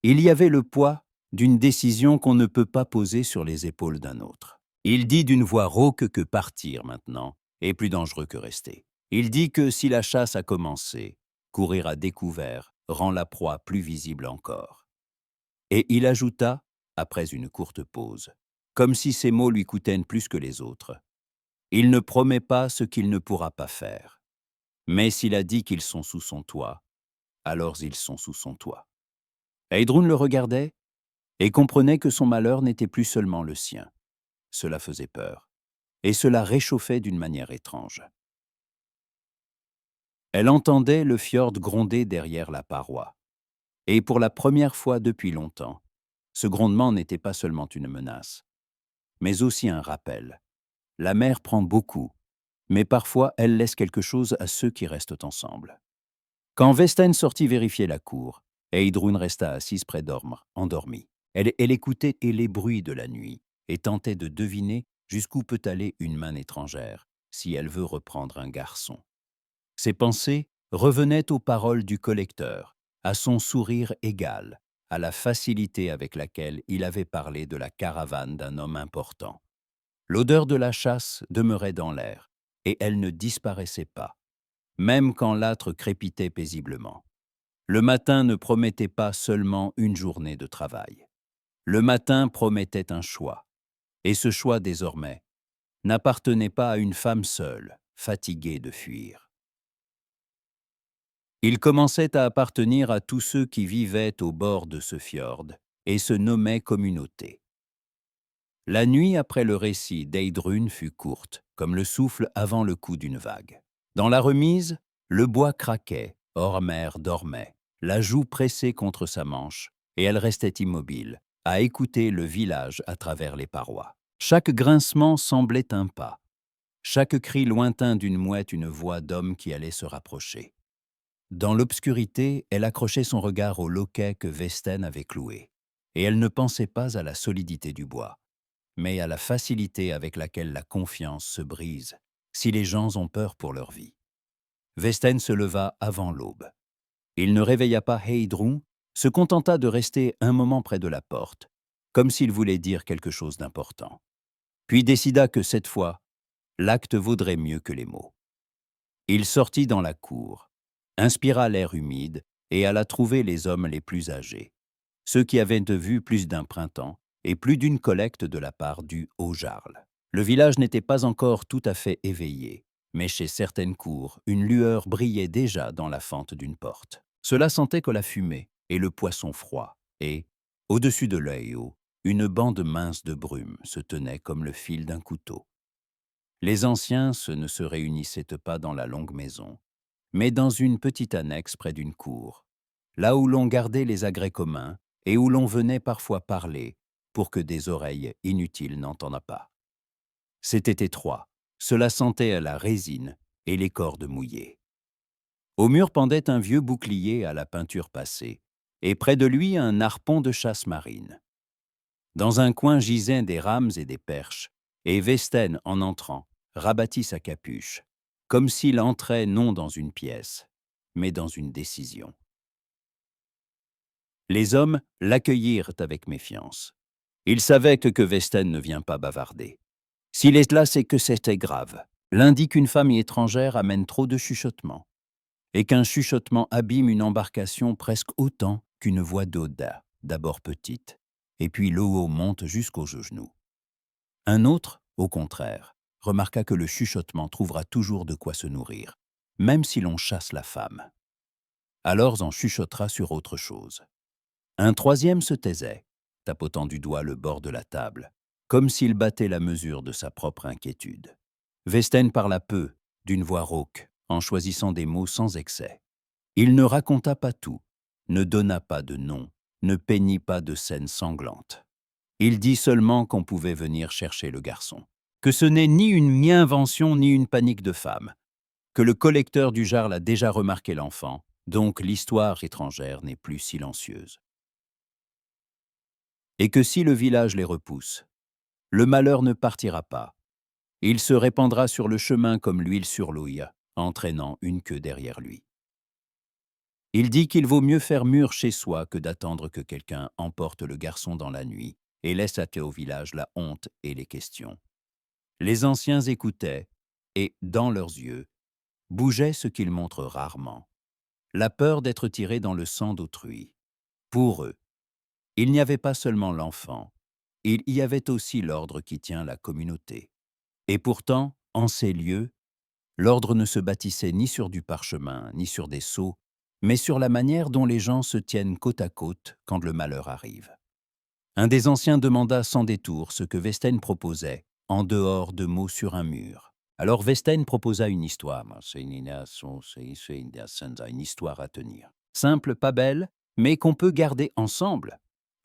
Il y avait le poids d'une décision qu'on ne peut pas poser sur les épaules d'un autre. Il dit d'une voix rauque que partir maintenant est plus dangereux que rester. Il dit que si la chasse a commencé, courir à découvert rend la proie plus visible encore. Et il ajouta, après une courte pause, comme si ces mots lui coûtaient plus que les autres. Il ne promet pas ce qu'il ne pourra pas faire. Mais s'il a dit qu'ils sont sous son toit, alors ils sont sous son toit. Heidrun le regardait et comprenait que son malheur n'était plus seulement le sien. Cela faisait peur, et cela réchauffait d'une manière étrange. Elle entendait le fjord gronder derrière la paroi. Et pour la première fois depuis longtemps, ce grondement n'était pas seulement une menace, mais aussi un rappel. La mer prend beaucoup, mais parfois elle laisse quelque chose à ceux qui restent ensemble. Quand Vesten sortit vérifier la cour, Heidrun resta assise près d'Ormr, endormie. Elle écoutait les bruits de la nuit et tentait de deviner jusqu'où peut aller une main étrangère si elle veut reprendre un garçon. Ses pensées revenaient aux paroles du collecteur, à son sourire égal, à la facilité avec laquelle il avait parlé de la caravane d'un homme important. L'odeur de la chasse demeurait dans l'air, et elle ne disparaissait pas, même quand l'âtre crépitait paisiblement. Le matin ne promettait pas seulement une journée de travail. Le matin promettait un choix, et ce choix désormais n'appartenait pas à une femme seule, fatiguée de fuir. Il commençait à appartenir à tous ceux qui vivaient au bord de ce fjord et se nommaient communauté. La nuit après le récit d'Heidrun fut courte, comme le souffle avant le coup d'une vague. Dans la remise, le bois craquait, Ormr dormait, la joue pressée contre sa manche, et elle restait immobile, à écouter le village à travers les parois. Chaque grincement semblait un pas, chaque cri lointain d'une mouette une voix d'homme qui allait se rapprocher. Dans l'obscurité, elle accrochait son regard au loquet que Vesten avait cloué, et elle ne pensait pas à la solidité du bois, mais à la facilité avec laquelle la confiance se brise si les gens ont peur pour leur vie. Vesten se leva avant l'aube. Il ne réveilla pas Heidrun, se contenta de rester un moment près de la porte, comme s'il voulait dire quelque chose d'important. Puis décida que cette fois, l'acte vaudrait mieux que les mots. Il sortit dans la cour, inspira l'air humide et alla trouver les hommes les plus âgés, ceux qui avaient vu plus d'un printemps et plus d'une collecte de la part du Haut-Jarl. Le village n'était pas encore tout à fait éveillé, mais chez certaines cours, une lueur brillait déjà dans la fente d'une porte. Cela sentait que la fumée et le poisson froid, et, au-dessus de l'œil haut, une bande mince de brume se tenait comme le fil d'un couteau. Les anciens ne se réunissaient pas dans la longue maison, mais dans une petite annexe près d'une cour, là où l'on gardait les agrès communs et où l'on venait parfois parler pour que des oreilles inutiles n'entendent pas. C'était étroit, cela sentait à la résine et les cordes mouillées. Au mur pendait un vieux bouclier à la peinture passée, et près de lui un harpon de chasse marine. Dans un coin gisaient des rames et des perches, et Vesten, en entrant, rabattit sa capuche, comme s'il entrait non dans une pièce, mais dans une décision. Les hommes l'accueillirent avec méfiance. Ils savaient que Vesten ne vient pas bavarder. S'il est là, c'est que c'était grave. L'un qu'une femme étrangère amène trop de chuchotements, et qu'un chuchotement abîme une embarcation presque autant qu'une voix d'Oda, d'abord petite, et puis l'eau monte jusqu'aux genoux. Un autre, au contraire, remarqua que le chuchotement trouvera toujours de quoi se nourrir, même si l'on chasse la femme. Alors en chuchotera sur autre chose. Un troisième se taisait, tapotant du doigt le bord de la table, comme s'il battait la mesure de sa propre inquiétude. Westen parla peu, d'une voix rauque, en choisissant des mots sans excès. Il ne raconta pas tout, ne donna pas de nom, ne peignit pas de scènes sanglantes. Il dit seulement qu'on pouvait venir chercher le garçon, que ce n'est ni une mi-invention ni une panique de femme, que le collecteur du Jarl a déjà remarqué l'enfant, donc l'histoire étrangère n'est plus silencieuse. Et que si le village les repousse, le malheur ne partira pas. Il se répandra sur le chemin comme l'huile sur l'houille, entraînant une queue derrière lui. Il dit qu'il vaut mieux faire mûr chez soi que d'attendre que quelqu'un emporte le garçon dans la nuit et laisse au village la honte et les questions. Les anciens écoutaient, et, dans leurs yeux, bougeait ce qu'ils montrent rarement, la peur d'être tiré dans le sang d'autrui. Pour eux, il n'y avait pas seulement l'enfant, il y avait aussi l'ordre qui tient la communauté. Et pourtant, en ces lieux, l'ordre ne se bâtissait ni sur du parchemin, ni sur des sceaux, mais sur la manière dont les gens se tiennent côte à côte quand le malheur arrive. Un des anciens demanda sans détour ce que Westen proposait, en dehors de mots sur un mur. Alors Westen proposa une histoire. C'est une histoire à tenir. Simple, pas belle, mais qu'on peut garder ensemble.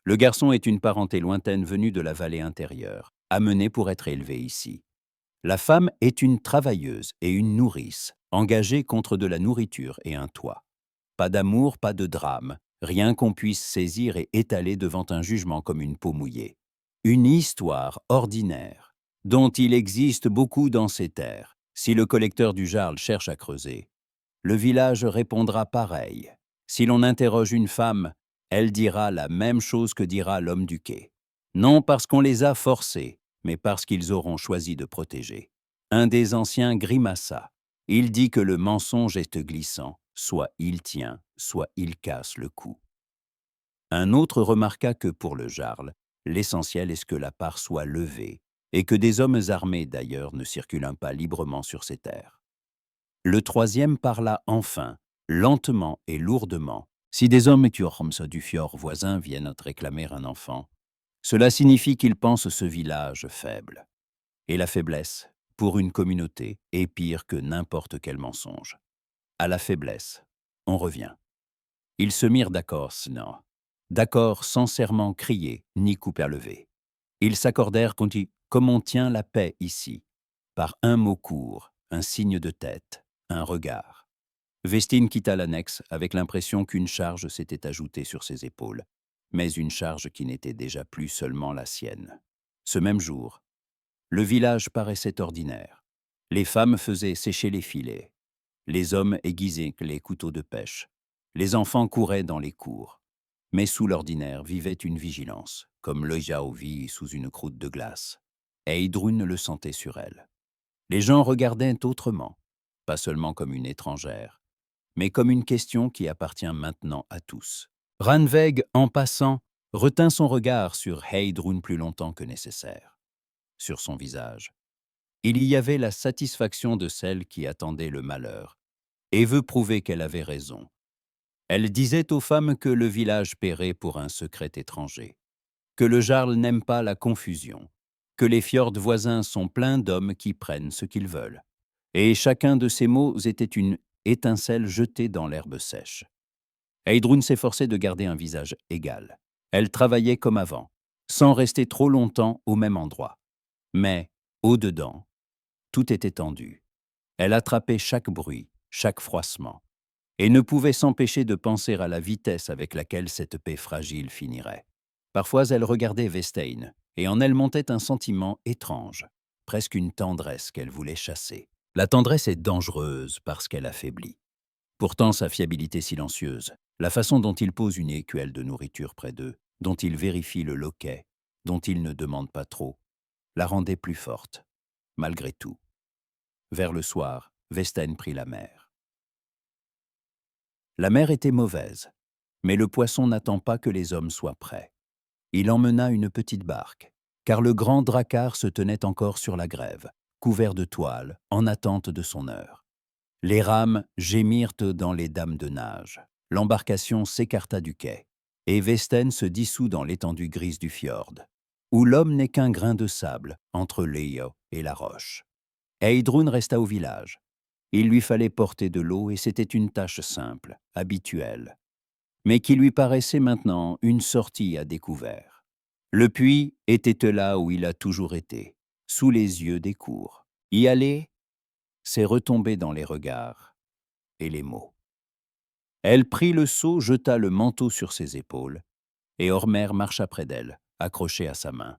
Le garçon est une parenté lointaine venue de la vallée intérieure, amenée pour être élevée ici. La femme est une travailleuse et une nourrice, engagée contre de la nourriture et un toit. Pas d'amour, pas de drame, rien qu'on puisse saisir et étaler devant un jugement comme une peau mouillée. Une histoire ordinaire, dont il existe beaucoup dans ces terres. Si le collecteur du Jarl cherche à creuser, le village répondra pareil. Si l'on interroge une femme, elle dira la même chose que dira l'homme du quai. Non parce qu'on les a forcés, mais parce qu'ils auront choisi de protéger. Un des anciens grimaça. Il dit que le mensonge est glissant, soit il tient, soit il casse le cou. Un autre remarqua que pour le Jarl, l'essentiel est que la part soit levée, et que des hommes armés d'ailleurs ne circulent pas librement sur ces terres. Le troisième parla enfin, lentement et lourdement. Si des hommes du fjord voisin viennent réclamer un enfant, cela signifie qu'ils pensent ce village faible. Et la faiblesse, pour une communauté, est pire que n'importe quel mensonge. À la faiblesse, on revient. Ils se mirent d'accord, d'accord sans serment crié ni coupe à lever. Ils s'accordèrent comme on tient la paix ici, par un mot court, un signe de tête, un regard. Vestine quitta l'annexe avec l'impression qu'une charge s'était ajoutée sur ses épaules, mais une charge qui n'était déjà plus seulement la sienne. Ce même jour, le village paraissait ordinaire. Les femmes faisaient sécher les filets, les hommes aiguisaient les couteaux de pêche, les enfants couraient dans les cours. Mais sous l'ordinaire vivait une vigilance, comme l'Oyao vit sous une croûte de glace. Et Idrun le sentait sur elle. Les gens regardaient autrement, pas seulement comme une étrangère, mais comme une question qui appartient maintenant à tous. Ranveig, en passant, retint son regard sur Heidrun plus longtemps que nécessaire. Sur son visage, il y avait la satisfaction de celle qui attendait le malheur, et veut prouver qu'elle avait raison. Elle disait aux femmes que le village paierait pour un secret étranger, que le Jarl n'aime pas la confusion, que les fjords voisins sont pleins d'hommes qui prennent ce qu'ils veulent. Et chacun de ces mots était une étincelle jetée dans l'herbe sèche. Heidrun s'efforçait de garder un visage égal. Elle travaillait comme avant, sans rester trop longtemps au même endroit. Mais, au-dedans, tout était tendu. Elle attrapait chaque bruit, chaque froissement, et ne pouvait s'empêcher de penser à la vitesse avec laquelle cette paix fragile finirait. Parfois, elle regardait Westein, et en elle montait un sentiment étrange, presque une tendresse qu'elle voulait chasser. La tendresse est dangereuse parce qu'elle affaiblit. Pourtant, sa fiabilité silencieuse, la façon dont il pose une écuelle de nourriture près d'eux, dont il vérifie le loquet, dont il ne demande pas trop, la rendait plus forte, malgré tout. Vers le soir, Westein prit la mer. La mer était mauvaise, mais le poisson n'attend pas que les hommes soient prêts. Il emmena une petite barque, car le grand drakkar se tenait encore sur la grève, couvert de toile, en attente de son heure. Les rames gémirent dans les dames de nage. L'embarcation s'écarta du quai, et Vesten se dissout dans l'étendue grise du fjord, où l'homme n'est qu'un grain de sable entre Leio et la roche. Heidrun resta au village. Il lui fallait porter de l'eau et c'était une tâche simple, habituelle, mais qui lui paraissait maintenant une sortie à découvert. Le puits était là où il a toujours été, sous les yeux des cours. Y aller, c'est retomber dans les regards et les mots. Elle prit le seau, jeta le manteau sur ses épaules, et Ormer marcha près d'elle, accroché à sa main.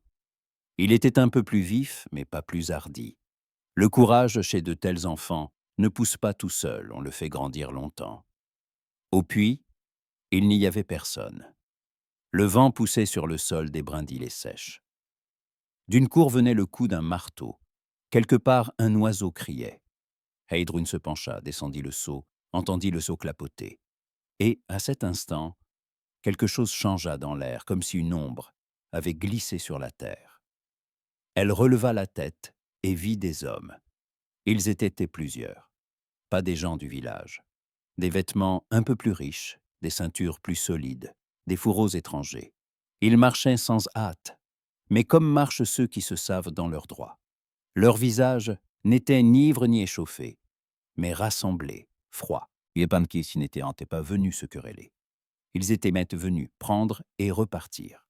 Il était un peu plus vif, mais pas plus hardi. Le courage chez de tels enfants ne pousse pas tout seul, on le fait grandir longtemps. Au puits, il n'y avait personne. Le vent poussait sur le sol des brindilles sèches. D'une cour venait le coup d'un marteau. Quelque part, un oiseau criait. Heidrun se pencha, descendit le seau, entendit le seau clapoter. Et, à cet instant, quelque chose changea dans l'air, comme si une ombre avait glissé sur la terre. Elle releva la tête et vit des hommes. Ils étaient plusieurs, pas des gens du village. Des vêtements un peu plus riches, des ceintures plus solides, des fourreaux étrangers. Ils marchaient sans hâte, mais comme marchent ceux qui se savent dans leurs droits. Leurs visages n'étaient ni ivres ni échauffés, mais rassemblés, froids. Yepanki n'était pas venus se quereller. Ils étaient venus prendre et repartir.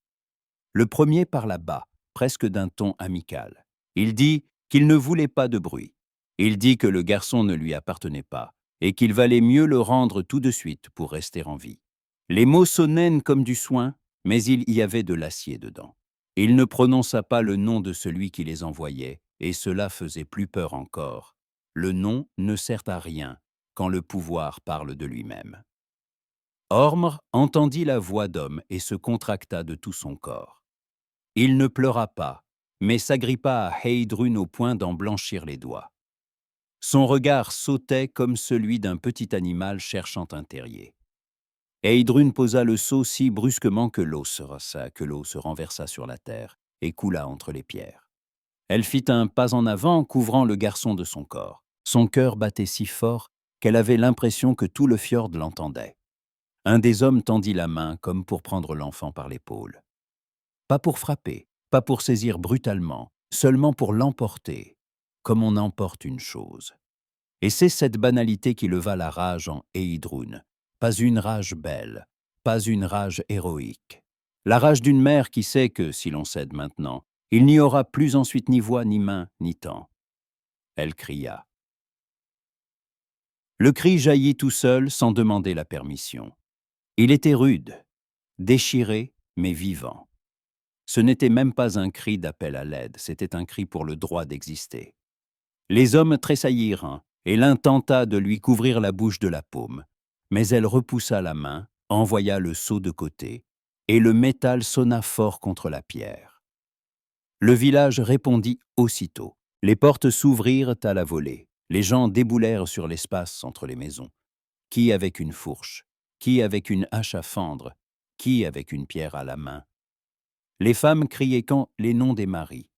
Le premier parla bas, presque d'un ton amical. Il dit qu'il ne voulait pas de bruit. Il dit que le garçon ne lui appartenait pas et qu'il valait mieux le rendre tout de suite pour rester en vie. Les mots sonnaient comme du soin, mais il y avait de l'acier dedans. Il ne prononça pas le nom de celui qui les envoyait, et cela faisait plus peur encore. Le nom ne sert à rien quand le pouvoir parle de lui-même. Ormr entendit la voix d'homme et se contracta de tout son corps. Il ne pleura pas, mais s'agrippa à Heidrun au point d'en blanchir les doigts. Son regard sautait comme celui d'un petit animal cherchant un terrier. Heidrun posa le seau si brusquement que l'eau se renversa sur la terre et coula entre les pierres. Elle fit un pas en avant, couvrant le garçon de son corps. Son cœur battait si fort qu'elle avait l'impression que tout le fjord l'entendait. Un des hommes tendit la main comme pour prendre l'enfant par l'épaule. Pas pour frapper, pas pour saisir brutalement, seulement pour l'emporter, comme on emporte une chose. Et c'est cette banalité qui leva la rage en Heidrun. Pas une rage belle, pas une rage héroïque. La rage d'une mère qui sait que, si l'on cède maintenant, il n'y aura plus ensuite ni voix, ni main, ni temps. Elle cria. Le cri jaillit tout seul sans demander la permission. Il était rude, déchiré, mais vivant. Ce n'était même pas un cri d'appel à l'aide, c'était un cri pour le droit d'exister. Les hommes tressaillirent, et l'un tenta de lui couvrir la bouche de la paume, mais elle repoussa la main, envoya le seau de côté, et le métal sonna fort contre la pierre. Le village répondit aussitôt. Les portes s'ouvrirent à la volée. Les gens déboulèrent sur l'espace entre les maisons. Qui avec une fourche, qui avec une hache à fendre, qui avec une pierre à la main. Les femmes criaient les noms des maris.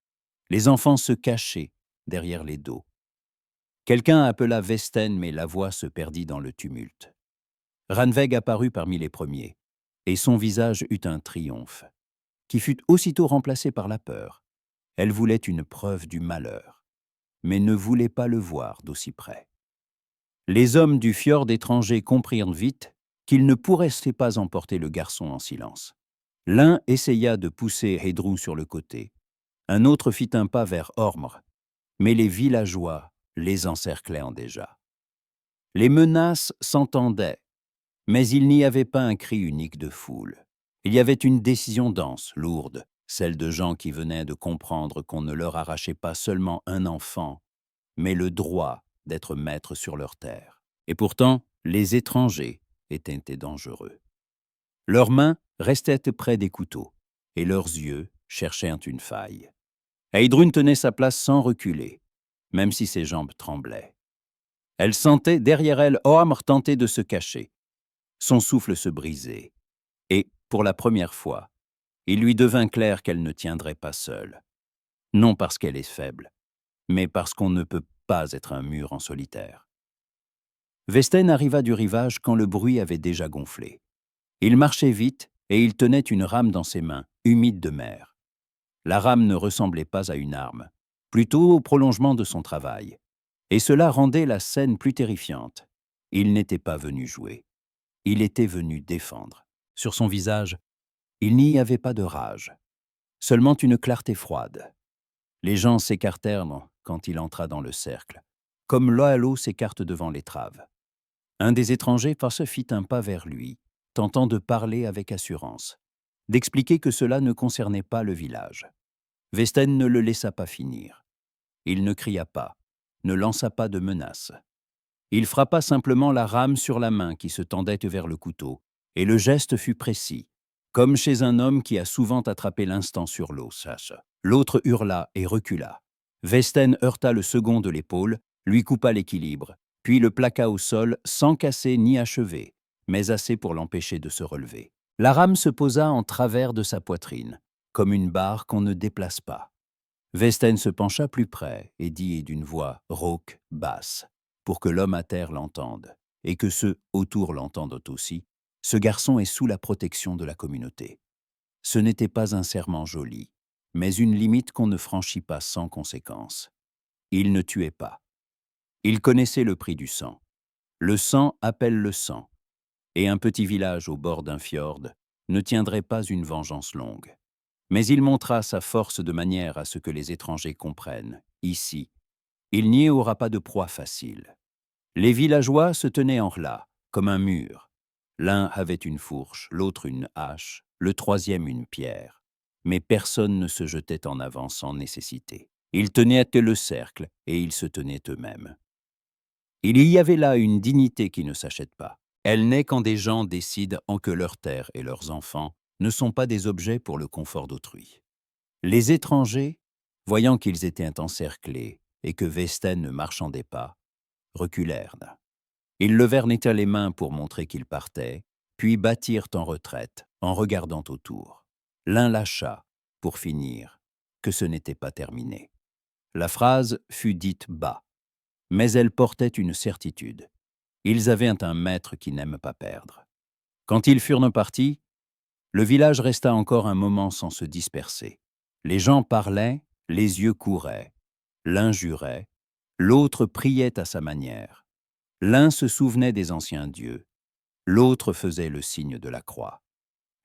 Les enfants se cachaient derrière les dos. Quelqu'un appela Vesten, mais la voix se perdit dans le tumulte. Rannveig apparut parmi les premiers, et son visage eut un triomphe, qui fut aussitôt remplacé par la peur. Elle voulait une preuve du malheur, mais ne voulait pas le voir d'aussi près. Les hommes du fjord étranger comprirent vite qu'ils ne pourraient pas emporter le garçon en silence. L'un essaya de pousser Heidrun sur le côté, un autre fit un pas vers Ormr, mais les villageois les encerclaient déjà. Les menaces s'entendaient, mais il n'y avait pas un cri unique de foule. Il y avait une décision dense, lourde, celle de gens qui venaient de comprendre qu'on ne leur arrachait pas seulement un enfant, mais le droit d'être maître sur leur terre. Et pourtant, les étrangers étaient dangereux. Leurs mains restaient près des couteaux, et leurs yeux cherchaient une faille. Heidrun tenait sa place sans reculer, même si ses jambes tremblaient. Elle sentait derrière elle Ormr tenter de se cacher. Son souffle se brisait, et, pour la première fois, il lui devint clair qu'elle ne tiendrait pas seule. Non parce qu'elle est faible, mais parce qu'on ne peut pas être un mur en solitaire. Vesten arriva du rivage quand le bruit avait déjà gonflé. Il marchait vite et il tenait une rame dans ses mains, humide de mer. La rame ne ressemblait pas à une arme, plutôt au prolongement de son travail. Et cela rendait la scène plus terrifiante. Il n'était pas venu jouer. Il était venu défendre. Sur son visage, il n'y avait pas de rage, seulement une clarté froide. Les gens s'écartèrent quand il entra dans le cercle, comme l'oiseau s'écarte devant l'étrave. Un des étrangers fit un pas vers lui, tentant de parler avec assurance, d'expliquer que cela ne concernait pas le village. Vesten ne le laissa pas finir. Il ne cria pas, ne lança pas de menaces. Il frappa simplement la rame sur la main qui se tendait vers le couteau, et le geste fut précis, comme chez un homme qui a souvent attrapé l'instant sur l'eau. L'autre hurla et recula. Vesten heurta le second de l'épaule, lui coupa l'équilibre, puis le plaqua au sol sans casser ni achever, mais assez pour l'empêcher de se relever. La rame se posa en travers de sa poitrine, comme une barre qu'on ne déplace pas. Vesten se pencha plus près et dit d'une voix rauque, basse, pour que l'homme à terre l'entende, et que ceux autour l'entendent aussi, ce garçon est sous la protection de la communauté. Ce n'était pas un serment joli, mais une limite qu'on ne franchit pas sans conséquence. Il ne tuait pas. Il connaissait le prix du sang. Le sang appelle le sang, et un petit village au bord d'un fjord ne tiendrait pas une vengeance longue. Mais il montra sa force de manière à ce que les étrangers comprennent, ici, il n'y aura pas de proie facile. Les villageois se tenaient en là, comme un mur. L'un avait une fourche, l'autre une hache, le troisième une pierre. Mais personne ne se jetait en avant sans nécessité. Ils tenaient le cercle et ils se tenaient eux-mêmes. Il y avait là une dignité qui ne s'achète pas. Elle naît quand des gens décident en que leurs terres et leurs enfants ne sont pas des objets pour le confort d'autrui. Les étrangers, voyant qu'ils étaient encerclés et que Vesten ne marchandait pas, reculèrent. Ils levèrent nettement les mains pour montrer qu'ils partaient, puis battirent en retraite en regardant autour. L'un lâcha, pour finir, que ce n'était pas terminé. La phrase fut dite bas, mais elle portait une certitude. Ils avaient un maître qui n'aime pas perdre. Quand ils furent partis, le village resta encore un moment sans se disperser. Les gens parlaient, les yeux couraient. L'un jurait, l'autre priait à sa manière. L'un se souvenait des anciens dieux, l'autre faisait le signe de la croix.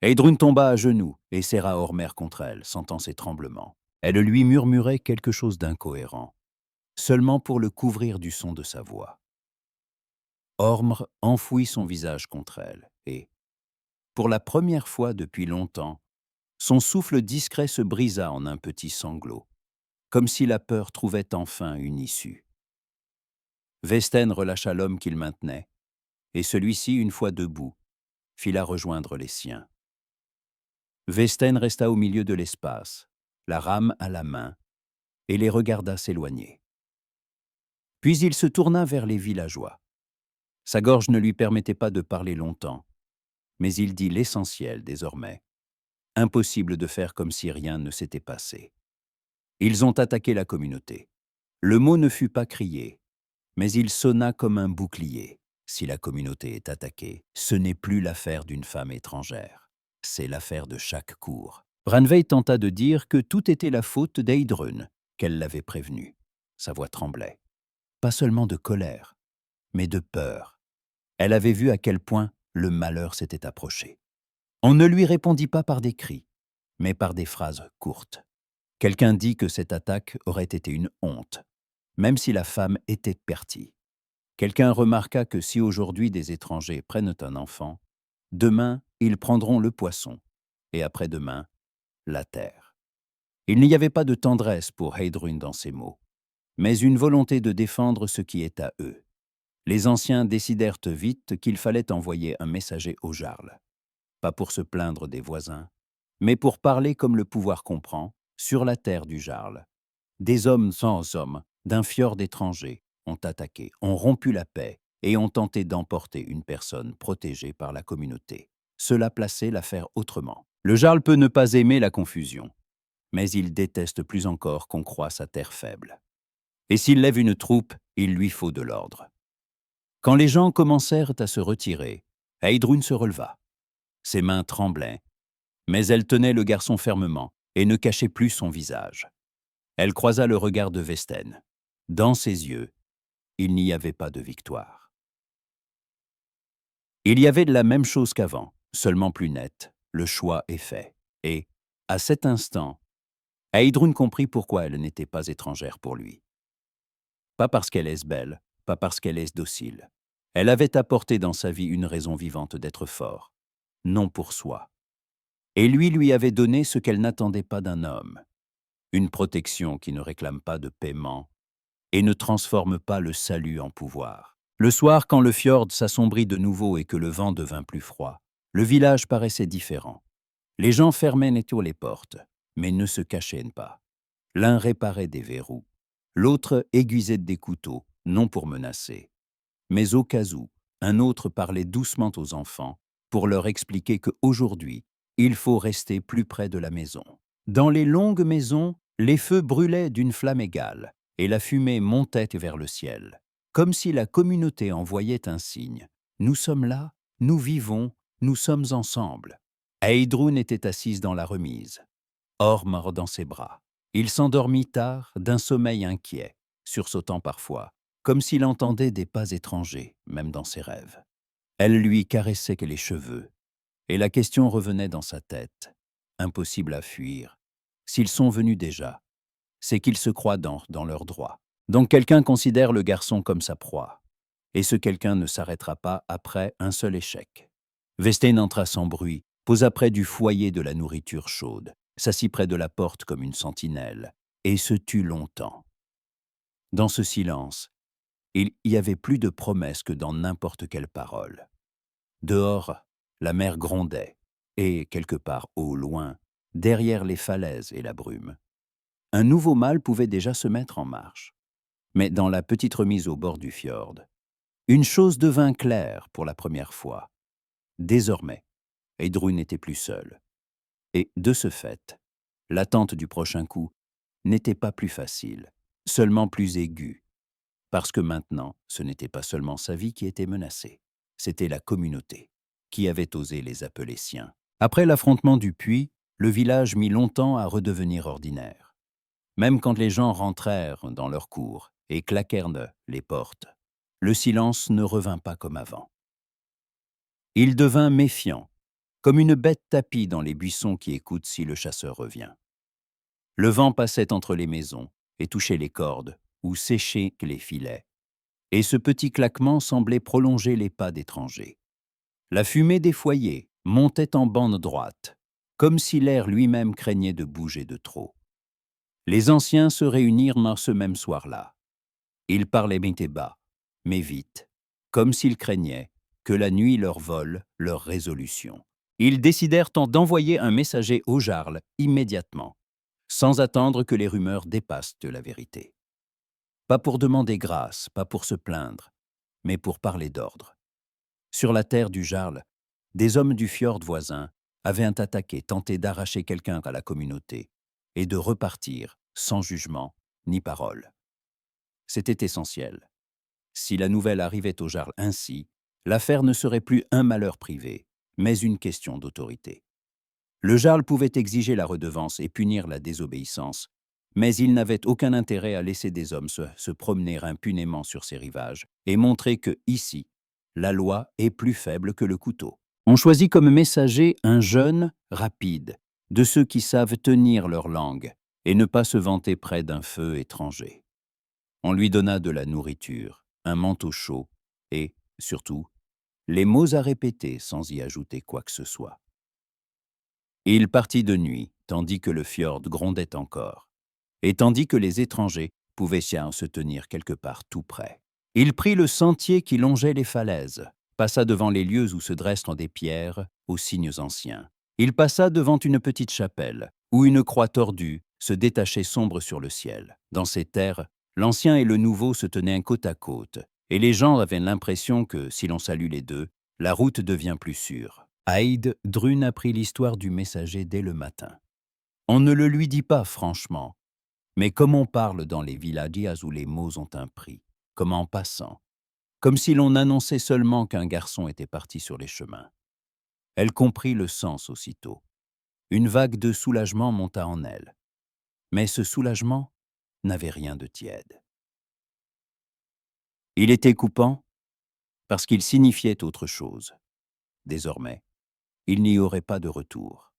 Heidrun tomba à genoux et serra Ormer contre elle, sentant ses tremblements. Elle lui murmurait quelque chose d'incohérent, seulement pour le couvrir du son de sa voix. Ormr enfouit son visage contre elle et, pour la première fois depuis longtemps, son souffle discret se brisa en un petit sanglot, comme si la peur trouvait enfin une issue. Vesten relâcha l'homme qu'il maintenait, et celui-ci, une fois debout, fila rejoindre les siens. Vesten resta au milieu de l'espace, la rame à la main, et les regarda s'éloigner. Puis il se tourna vers les villageois. Sa gorge ne lui permettait pas de parler longtemps, mais il dit l'essentiel désormais. Impossible de faire comme si rien ne s'était passé. Ils ont attaqué la communauté. Le mot ne fut pas crié, mais il sonna comme un bouclier. Si la communauté est attaquée, ce n'est plus l'affaire d'une femme étrangère. C'est l'affaire de chaque cour. Randveig tenta de dire que tout était la faute d'Heidrun, qu'elle l'avait prévenu. Sa voix tremblait. Pas seulement de colère, mais de peur. Elle avait vu à quel point le malheur s'était approché. On ne lui répondit pas par des cris, mais par des phrases courtes. Quelqu'un dit que cette attaque aurait été une honte, même si la femme était pertie. Quelqu'un remarqua que si aujourd'hui des étrangers prennent un enfant, demain ils prendront le poisson, et après-demain, la terre. Il n'y avait pas de tendresse pour Heidrun dans ces mots, mais une volonté de défendre ce qui est à eux. Les anciens décidèrent vite qu'il fallait envoyer un messager au Jarl, pas pour se plaindre des voisins, mais pour parler comme le pouvoir comprend, sur la terre du Jarl. Des hommes sans hommes, d'un fjord étranger, ont attaqué, ont rompu la paix et ont tenté d'emporter une personne protégée par la communauté. Cela plaçait l'affaire autrement. Le Jarl peut ne pas aimer la confusion, mais il déteste plus encore qu'on croie sa terre faible. Et s'il lève une troupe, il lui faut de l'ordre. Quand les gens commencèrent à se retirer, Heidrun se releva. Ses mains tremblaient, mais elle tenait le garçon fermement et ne cachait plus son visage. Elle croisa le regard de Vesten. Dans ses yeux, il n'y avait pas de victoire. Il y avait de la même chose qu'avant, seulement plus nette. Le choix est fait. Et, à cet instant, Heidrun comprit pourquoi elle n'était pas étrangère pour lui. Pas parce qu'elle est belle, pas parce qu'elle est docile. Elle avait apporté dans sa vie une raison vivante d'être fort, non pour soi. Et lui avait donné ce qu'elle n'attendait pas d'un homme, une protection qui ne réclame pas de paiement et ne transforme pas le salut en pouvoir. Le soir, quand le fjord s'assombrit de nouveau et que le vent devint plus froid, le village paraissait différent. Les gens fermaient nettement les portes, mais ne se cachaient pas. L'un réparait des verrous, l'autre aiguisait des couteaux, non pour menacer. Mais au cas où, un autre parlait doucement aux enfants pour leur expliquer qu'aujourd'hui, il faut rester plus près de la maison. Dans les longues maisons, les feux brûlaient d'une flamme égale et la fumée montait vers le ciel, comme si la communauté envoyait un signe. Nous sommes là, nous vivons, nous sommes ensemble. Heidrun était assise dans la remise, Orm dans ses bras. Il s'endormit tard, d'un sommeil inquiet, sursautant parfois, comme s'il entendait des pas étrangers, même dans ses rêves. Elle lui caressait les cheveux, et la question revenait dans sa tête. Impossible à fuir. S'ils sont venus déjà, c'est qu'ils se croient dans leur droit. Donc quelqu'un considère le garçon comme sa proie, et ce quelqu'un ne s'arrêtera pas après un seul échec. Vesten entra sans bruit, posa près du foyer de la nourriture chaude, s'assit près de la porte comme une sentinelle, et se tut longtemps. Dans ce silence, il y avait plus de promesses que dans n'importe quelle parole. Dehors, la mer grondait, et quelque part au loin, derrière les falaises et la brume, un nouveau mal pouvait déjà se mettre en marche. Mais dans la petite remise au bord du fjord, une chose devint claire pour la première fois. Désormais, Heidrun n'était plus seul. Et de ce fait, l'attente du prochain coup n'était pas plus facile, seulement plus aiguë, parce que maintenant, ce n'était pas seulement sa vie qui était menacée, c'était la communauté qui avait osé les appeler siens. Après l'affrontement du puits, le village mit longtemps à redevenir ordinaire. Même quand les gens rentrèrent dans leur cour et claquèrent les portes, le silence ne revint pas comme avant. Il devint méfiant, comme une bête tapie dans les buissons qui écoute si le chasseur revient. Le vent passait entre les maisons et touchait les cordes ou séchait les filets, et ce petit claquement semblait prolonger les pas d'étrangers. La fumée des foyers montait en bande droite, comme si l'air lui-même craignait de bouger de trop. Les anciens se réunirent ce même soir-là. Ils parlaient bien et bas, mais vite, comme s'ils craignaient que la nuit leur vole leur résolution. Ils décidèrent d'envoyer un messager au Jarl immédiatement, sans attendre que les rumeurs dépassent de la vérité. Pas pour demander grâce, pas pour se plaindre, mais pour parler d'ordre. Sur la terre du Jarl, des hommes du fjord voisin avaient attaqué, tenté d'arracher quelqu'un à la communauté et de repartir sans jugement ni parole. C'était essentiel. Si la nouvelle arrivait au Jarl ainsi, l'affaire ne serait plus un malheur privé, mais une question d'autorité. Le Jarl pouvait exiger la redevance et punir la désobéissance, mais il n'avait aucun intérêt à laisser des hommes se promener impunément sur ses rivages et montrer que, ici, la loi est plus faible que le couteau. On choisit comme messager un jeune, rapide, de ceux qui savent tenir leur langue et ne pas se vanter près d'un feu étranger. On lui donna de la nourriture, un manteau chaud et, surtout, les mots à répéter sans y ajouter quoi que ce soit. Il partit de nuit, tandis que le fjord grondait encore, et tandis que les étrangers pouvaient se tenir quelque part tout près. Il prit le sentier qui longeait les falaises, passa devant les lieux où se dressent des pierres aux signes anciens. Il passa devant une petite chapelle, où une croix tordue se détachait sombre sur le ciel. Dans ces terres, l'ancien et le nouveau se tenaient côte à côte, et les gens avaient l'impression que, si l'on salue les deux, la route devient plus sûre. Heidrun apprit l'histoire du messager dès le matin. On ne le lui dit pas franchement, Mais comme on parle dans les villages où les mots ont un prix, comme en passant, comme si l'on annonçait seulement qu'un garçon était parti sur les chemins. Elle comprit le sens aussitôt. Une vague de soulagement monta en elle. Mais ce soulagement n'avait rien de tiède. Il était coupant parce qu'il signifiait autre chose. Désormais, il n'y aurait pas de retour.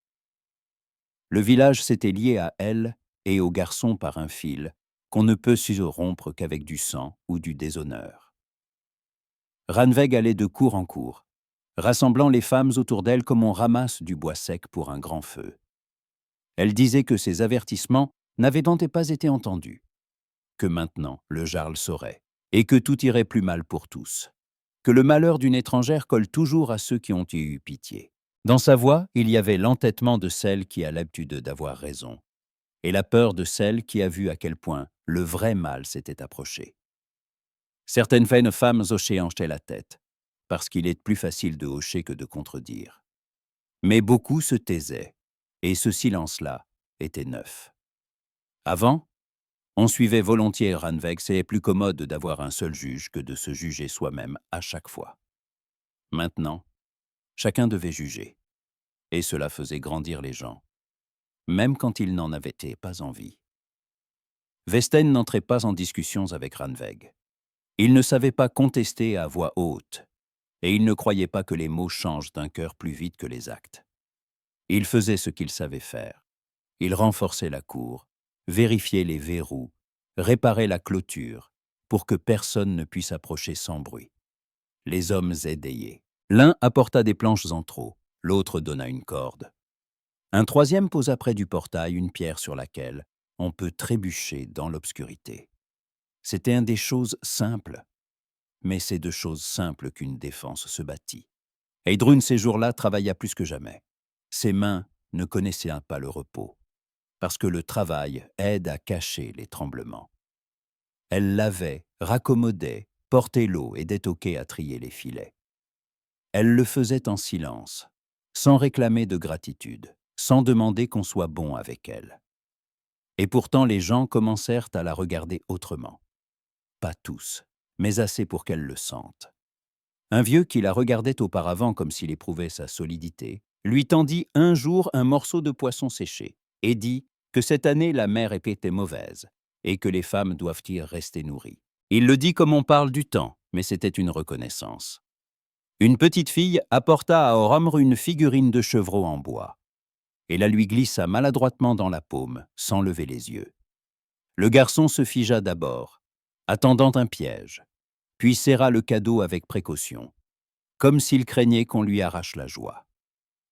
Le village s'était lié à elle et au garçon par un fil qu'on ne peut se rompre qu'avec du sang ou du déshonneur. Rannveig allait de cour en cour, rassemblant les femmes autour d'elle comme on ramasse du bois sec pour un grand feu. Elle disait que ces avertissements n'avaient donc pas été entendus, que maintenant le jarl saurait, et que tout irait plus mal pour tous, que le malheur d'une étrangère colle toujours à ceux qui ont eu pitié. Dans sa voix, il y avait l'entêtement de celle qui a l'habitude d'avoir raison, et la peur de celle qui a vu à quel point le vrai mal s'était approché. Certaines femmes hochaient la tête, parce qu'il est plus facile de hocher que de contredire. Mais beaucoup se taisaient, et ce silence-là était neuf. Avant, on suivait volontiers Rannveig, c'est plus commode d'avoir un seul juge que de se juger soi-même à chaque fois. Maintenant, chacun devait juger, et cela faisait grandir les gens, même quand ils n'en avaient pas envie. Westen n'entrait pas en discussions avec Rannveig. Il ne savait pas contester à voix haute, et il ne croyait pas que les mots changent d'un cœur plus vite que les actes. Il faisait ce qu'il savait faire. Il renforçait la cour, vérifiait les verrous, réparait la clôture, pour que personne ne puisse approcher sans bruit. Les hommes édayaient. L'un apporta des planches en trop, l'autre donna une corde. Un troisième posa près du portail une pierre sur laquelle on peut trébucher dans l'obscurité. C'était un des choses simples, mais c'est de choses simples qu'une défense se bâtit. Heidrun, ces jours-là, travailla plus que jamais. Ses mains ne connaissaient pas le repos, parce que le travail aide à cacher les tremblements. Elle lavait, raccommodait, portait l'eau et détoquait à trier les filets. Elle le faisait en silence, sans réclamer de gratitude, sans demander qu'on soit bon avec elle. Et pourtant les gens commencèrent à la regarder autrement. Pas tous, mais assez pour qu'elle le sente. Un vieux qui la regardait auparavant comme s'il éprouvait sa solidité, lui tendit un jour un morceau de poisson séché et dit que cette année la mer était mauvaise et que les femmes doivent y rester nourries. Il le dit comme on parle du temps, mais c'était une reconnaissance. Une petite fille apporta à Ormr une figurine de chevreau en bois et la lui glissa maladroitement dans la paume, sans lever les yeux. Le garçon se figea d'abord, attendant un piège, puis serra le cadeau avec précaution, comme s'il craignait qu'on lui arrache la joie.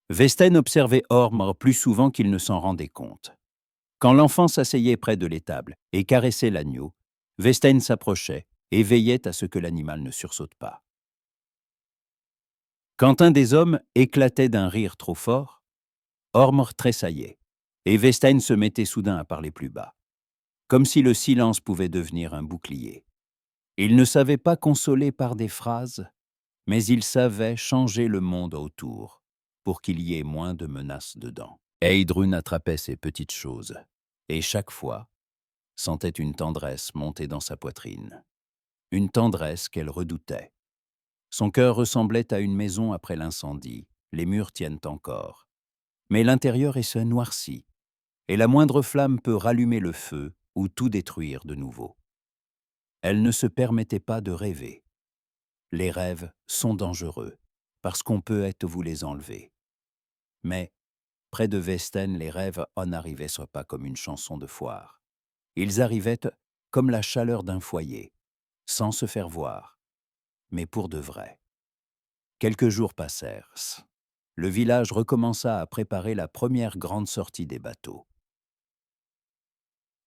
Westen observait Ormr plus souvent qu'il ne s'en rendait compte. Quand l'enfant s'asseyait près de l'étable et caressait l'agneau, Westen s'approchait et veillait à ce que l'animal ne sursaute pas. Quand un des hommes éclatait d'un rire trop fort, Ormr tressaillait, et Westen se mettait soudain à parler plus bas, comme si le silence pouvait devenir un bouclier. Il ne savait pas consoler par des phrases, mais il savait changer le monde autour, pour qu'il y ait moins de menaces dedans. Heidrun attrapait ces petites choses, et chaque fois, sentait une tendresse monter dans sa poitrine. Une tendresse qu'elle redoutait. Son cœur ressemblait à une maison après l'incendie, les murs tiennent encore. Mais l'intérieur se noircit, et la moindre flamme peut rallumer le feu ou tout détruire de nouveau. Elle ne se permettait pas de rêver. Les rêves sont dangereux, parce qu'on peut vous les enlever. Mais, près de Westen, les rêves en arrivaient soit pas comme une chanson de foire. Ils arrivaient comme la chaleur d'un foyer, sans se faire voir, mais pour de vrai. Quelques jours passèrent. Le village recommença à préparer la première grande sortie des bateaux.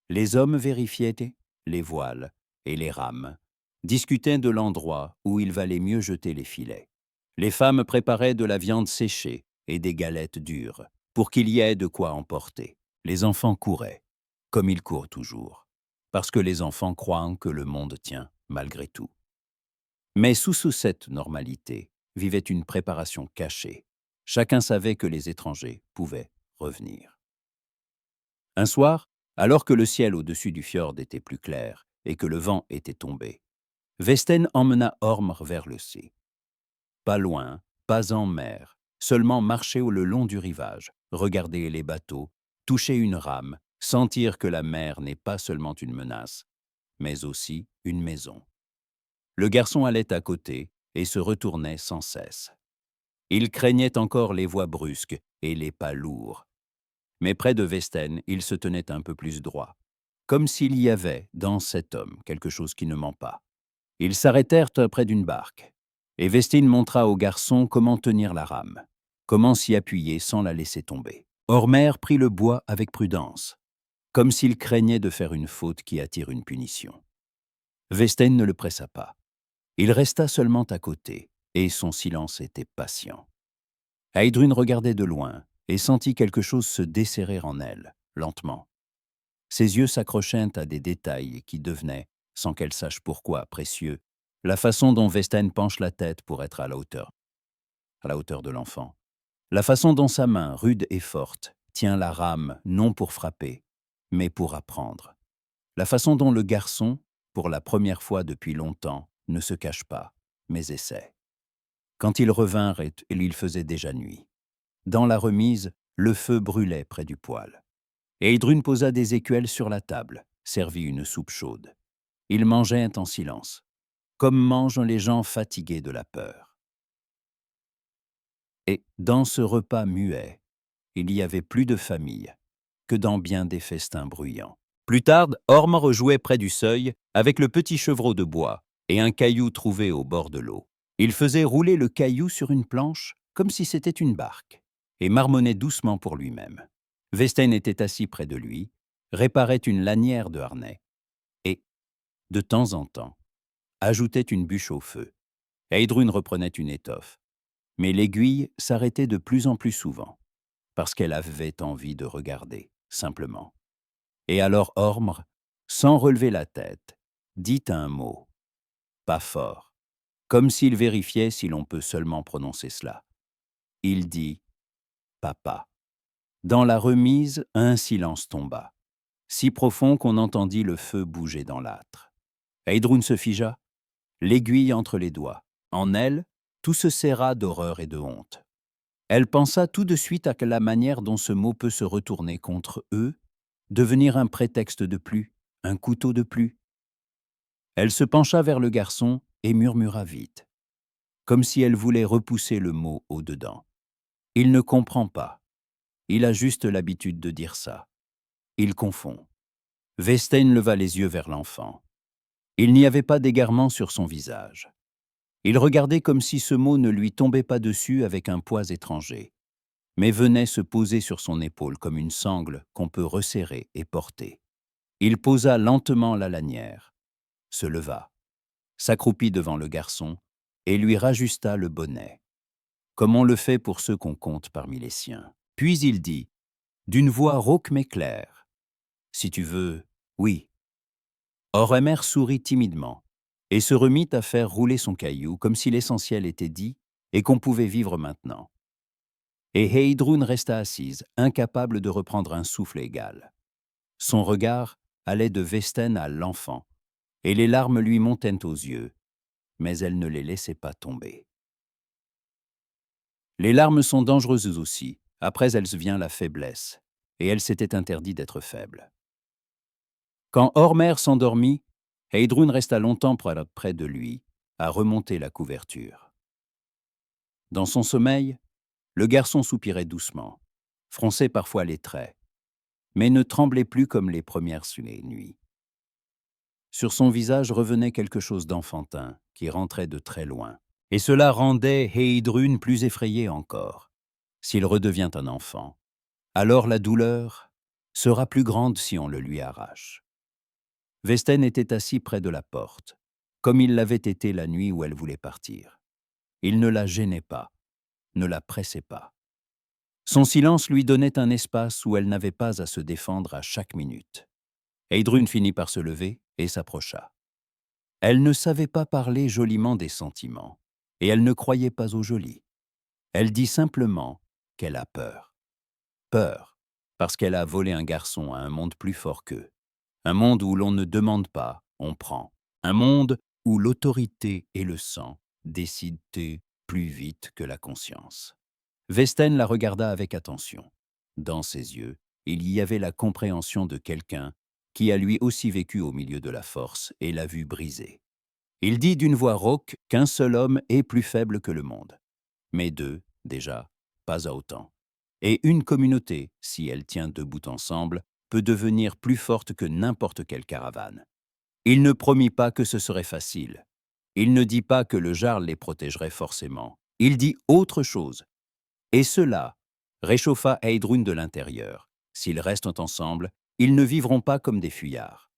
Les hommes vérifiaient les voiles et les rames, discutaient de l'endroit où il valait mieux jeter les filets. Les femmes préparaient de la viande séchée et des galettes dures, pour qu'il y ait de quoi emporter. Les enfants couraient, comme ils courent toujours, parce que les enfants croient que le monde tient, malgré tout. Mais sous cette normalité vivait une préparation cachée. Chacun savait que les étrangers pouvaient revenir. Un soir, Alors que le ciel au-dessus du fjord était plus clair et que le vent était tombé, Westen emmena Ormr vers le sea. Pas loin, pas en mer, seulement marcher le long du rivage, regarder les bateaux, toucher une rame, sentir que la mer n'est pas seulement une menace, mais aussi une maison. Le garçon allait à côté et se retournait sans cesse. Il craignait encore les voix brusques et les pas lourds. Mais près de Westen, il se tenait un peu plus droit, comme s'il y avait, dans cet homme, quelque chose qui ne ment pas. Ils s'arrêtèrent près d'une barque, et Westen montra au garçon comment tenir la rame, comment s'y appuyer sans la laisser tomber. Ormr prit le bois avec prudence, comme s'il craignait de faire une faute qui attire une punition. Westen ne le pressa pas. Il resta seulement à côté, et son silence était patient. Heidrun regardait de loin et sentit quelque chose se desserrer en elle, lentement. Ses yeux s'accrochaient à des détails qui devenaient, sans qu'elle sache pourquoi, précieux, la façon dont Westen penche la tête pour être à la hauteur de l'enfant, la façon dont sa main, rude et forte, tient la rame non pour frapper, mais pour apprendre, la façon dont le garçon, pour la première fois depuis longtemps, ne se cache pas, mais essaie. Quand ils revinrent, il faisait déjà nuit. Dans la remise, le feu brûlait près du poêle. Heidrun posa des écuelles sur la table, servit une soupe chaude. Ils mangeaient en silence, comme mangent les gens fatigués de la peur. Et dans ce repas muet, il y avait plus de famille que dans bien des festins bruyants. Plus tard, Ormr jouait près du seuil avec le petit chevreau de bois et un caillou trouvé au bord de l'eau. Il faisait rouler le caillou sur une planche comme si c'était une barque et marmonnait doucement pour lui-même. Westen était assis près de lui, réparait une lanière de harnais et, de temps en temps, ajoutait une bûche au feu. Heidrun reprenait une étoffe, mais l'aiguille s'arrêtait de plus en plus souvent, parce qu'elle avait envie de regarder, simplement. Et alors Ormr, sans relever la tête, dit un mot, pas fort, comme s'il vérifiait si l'on peut seulement prononcer cela. Il dit « Papa ». Dans la remise, un silence tomba, si profond qu'on entendit le feu bouger dans l'âtre. Heidrun se figea, l'aiguille entre les doigts. En elle, tout se serra d'horreur et de honte. Elle pensa tout de suite à la manière dont ce mot peut se retourner contre eux, devenir un prétexte de plus, un couteau de plus. Elle se pencha vers le garçon et murmura vite, comme si elle voulait repousser le mot au-dedans. « Il ne comprend pas. Il a juste l'habitude de dire ça. Il confond. » Westen leva les yeux vers l'enfant. Il n'y avait pas d'égarement sur son visage. Il regardait comme si ce mot ne lui tombait pas dessus avec un poids étranger, mais venait se poser sur son épaule comme une sangle qu'on peut resserrer et porter. Il posa lentement la lanière, se leva, s'accroupit devant le garçon et lui rajusta le bonnet, comme on le fait pour ceux qu'on compte parmi les siens. Puis il dit, d'une voix rauque mais claire, « Si tu veux, oui. » Ormr sourit timidement et se remit à faire rouler son caillou comme si l'essentiel était dit et qu'on pouvait vivre maintenant. Et Heidrun resta assise, incapable de reprendre un souffle égal. Son regard allait de Westen à l'enfant, et les larmes lui montaient aux yeux, mais elle ne les laissait pas tomber. Les larmes sont dangereuses aussi, après elles vient la faiblesse, et elle s'était interdit d'être faible. Quand Ormr s'endormit, Heidrun resta longtemps près de lui, à remonter la couverture. Dans son sommeil, le garçon soupirait doucement, fronçait parfois les traits, mais ne tremblait plus comme les premières nuits. Sur son visage revenait quelque chose d'enfantin qui rentrait de très loin, et cela rendait Heidrun plus effrayé encore. S'il redevient un enfant, alors la douleur sera plus grande si on le lui arrache. Westen était assis près de la porte, comme il l'avait été la nuit où elle voulait partir. Il ne la gênait pas, ne la pressait pas. Son silence lui donnait un espace où elle n'avait pas à se défendre à chaque minute. Heidrun finit par se lever et s'approcha. Elle ne savait pas parler joliment des sentiments, et elle ne croyait pas au joli. Elle dit simplement qu'elle a peur. Peur, parce qu'elle a volé un garçon à un monde plus fort qu'eux. Un monde où l'on ne demande pas, on prend. Un monde où l'autorité et le sang décident plus vite que la conscience. Vesten la regarda avec attention. Dans ses yeux, il y avait la compréhension de quelqu'un qui a lui aussi vécu au milieu de la force et l'a vue brisée. Il dit d'une voix rauque qu'un seul homme est plus faible que le monde. Mais deux, déjà, pas à autant. Et une communauté, si elle tient debout ensemble, peut devenir plus forte que n'importe quelle caravane. Il ne promit pas que ce serait facile. Il ne dit pas que le jarl les protégerait forcément. Il dit autre chose. Et cela réchauffa Heidrun de l'intérieur. S'ils restent ensemble, ils ne vivront pas comme des fuyards.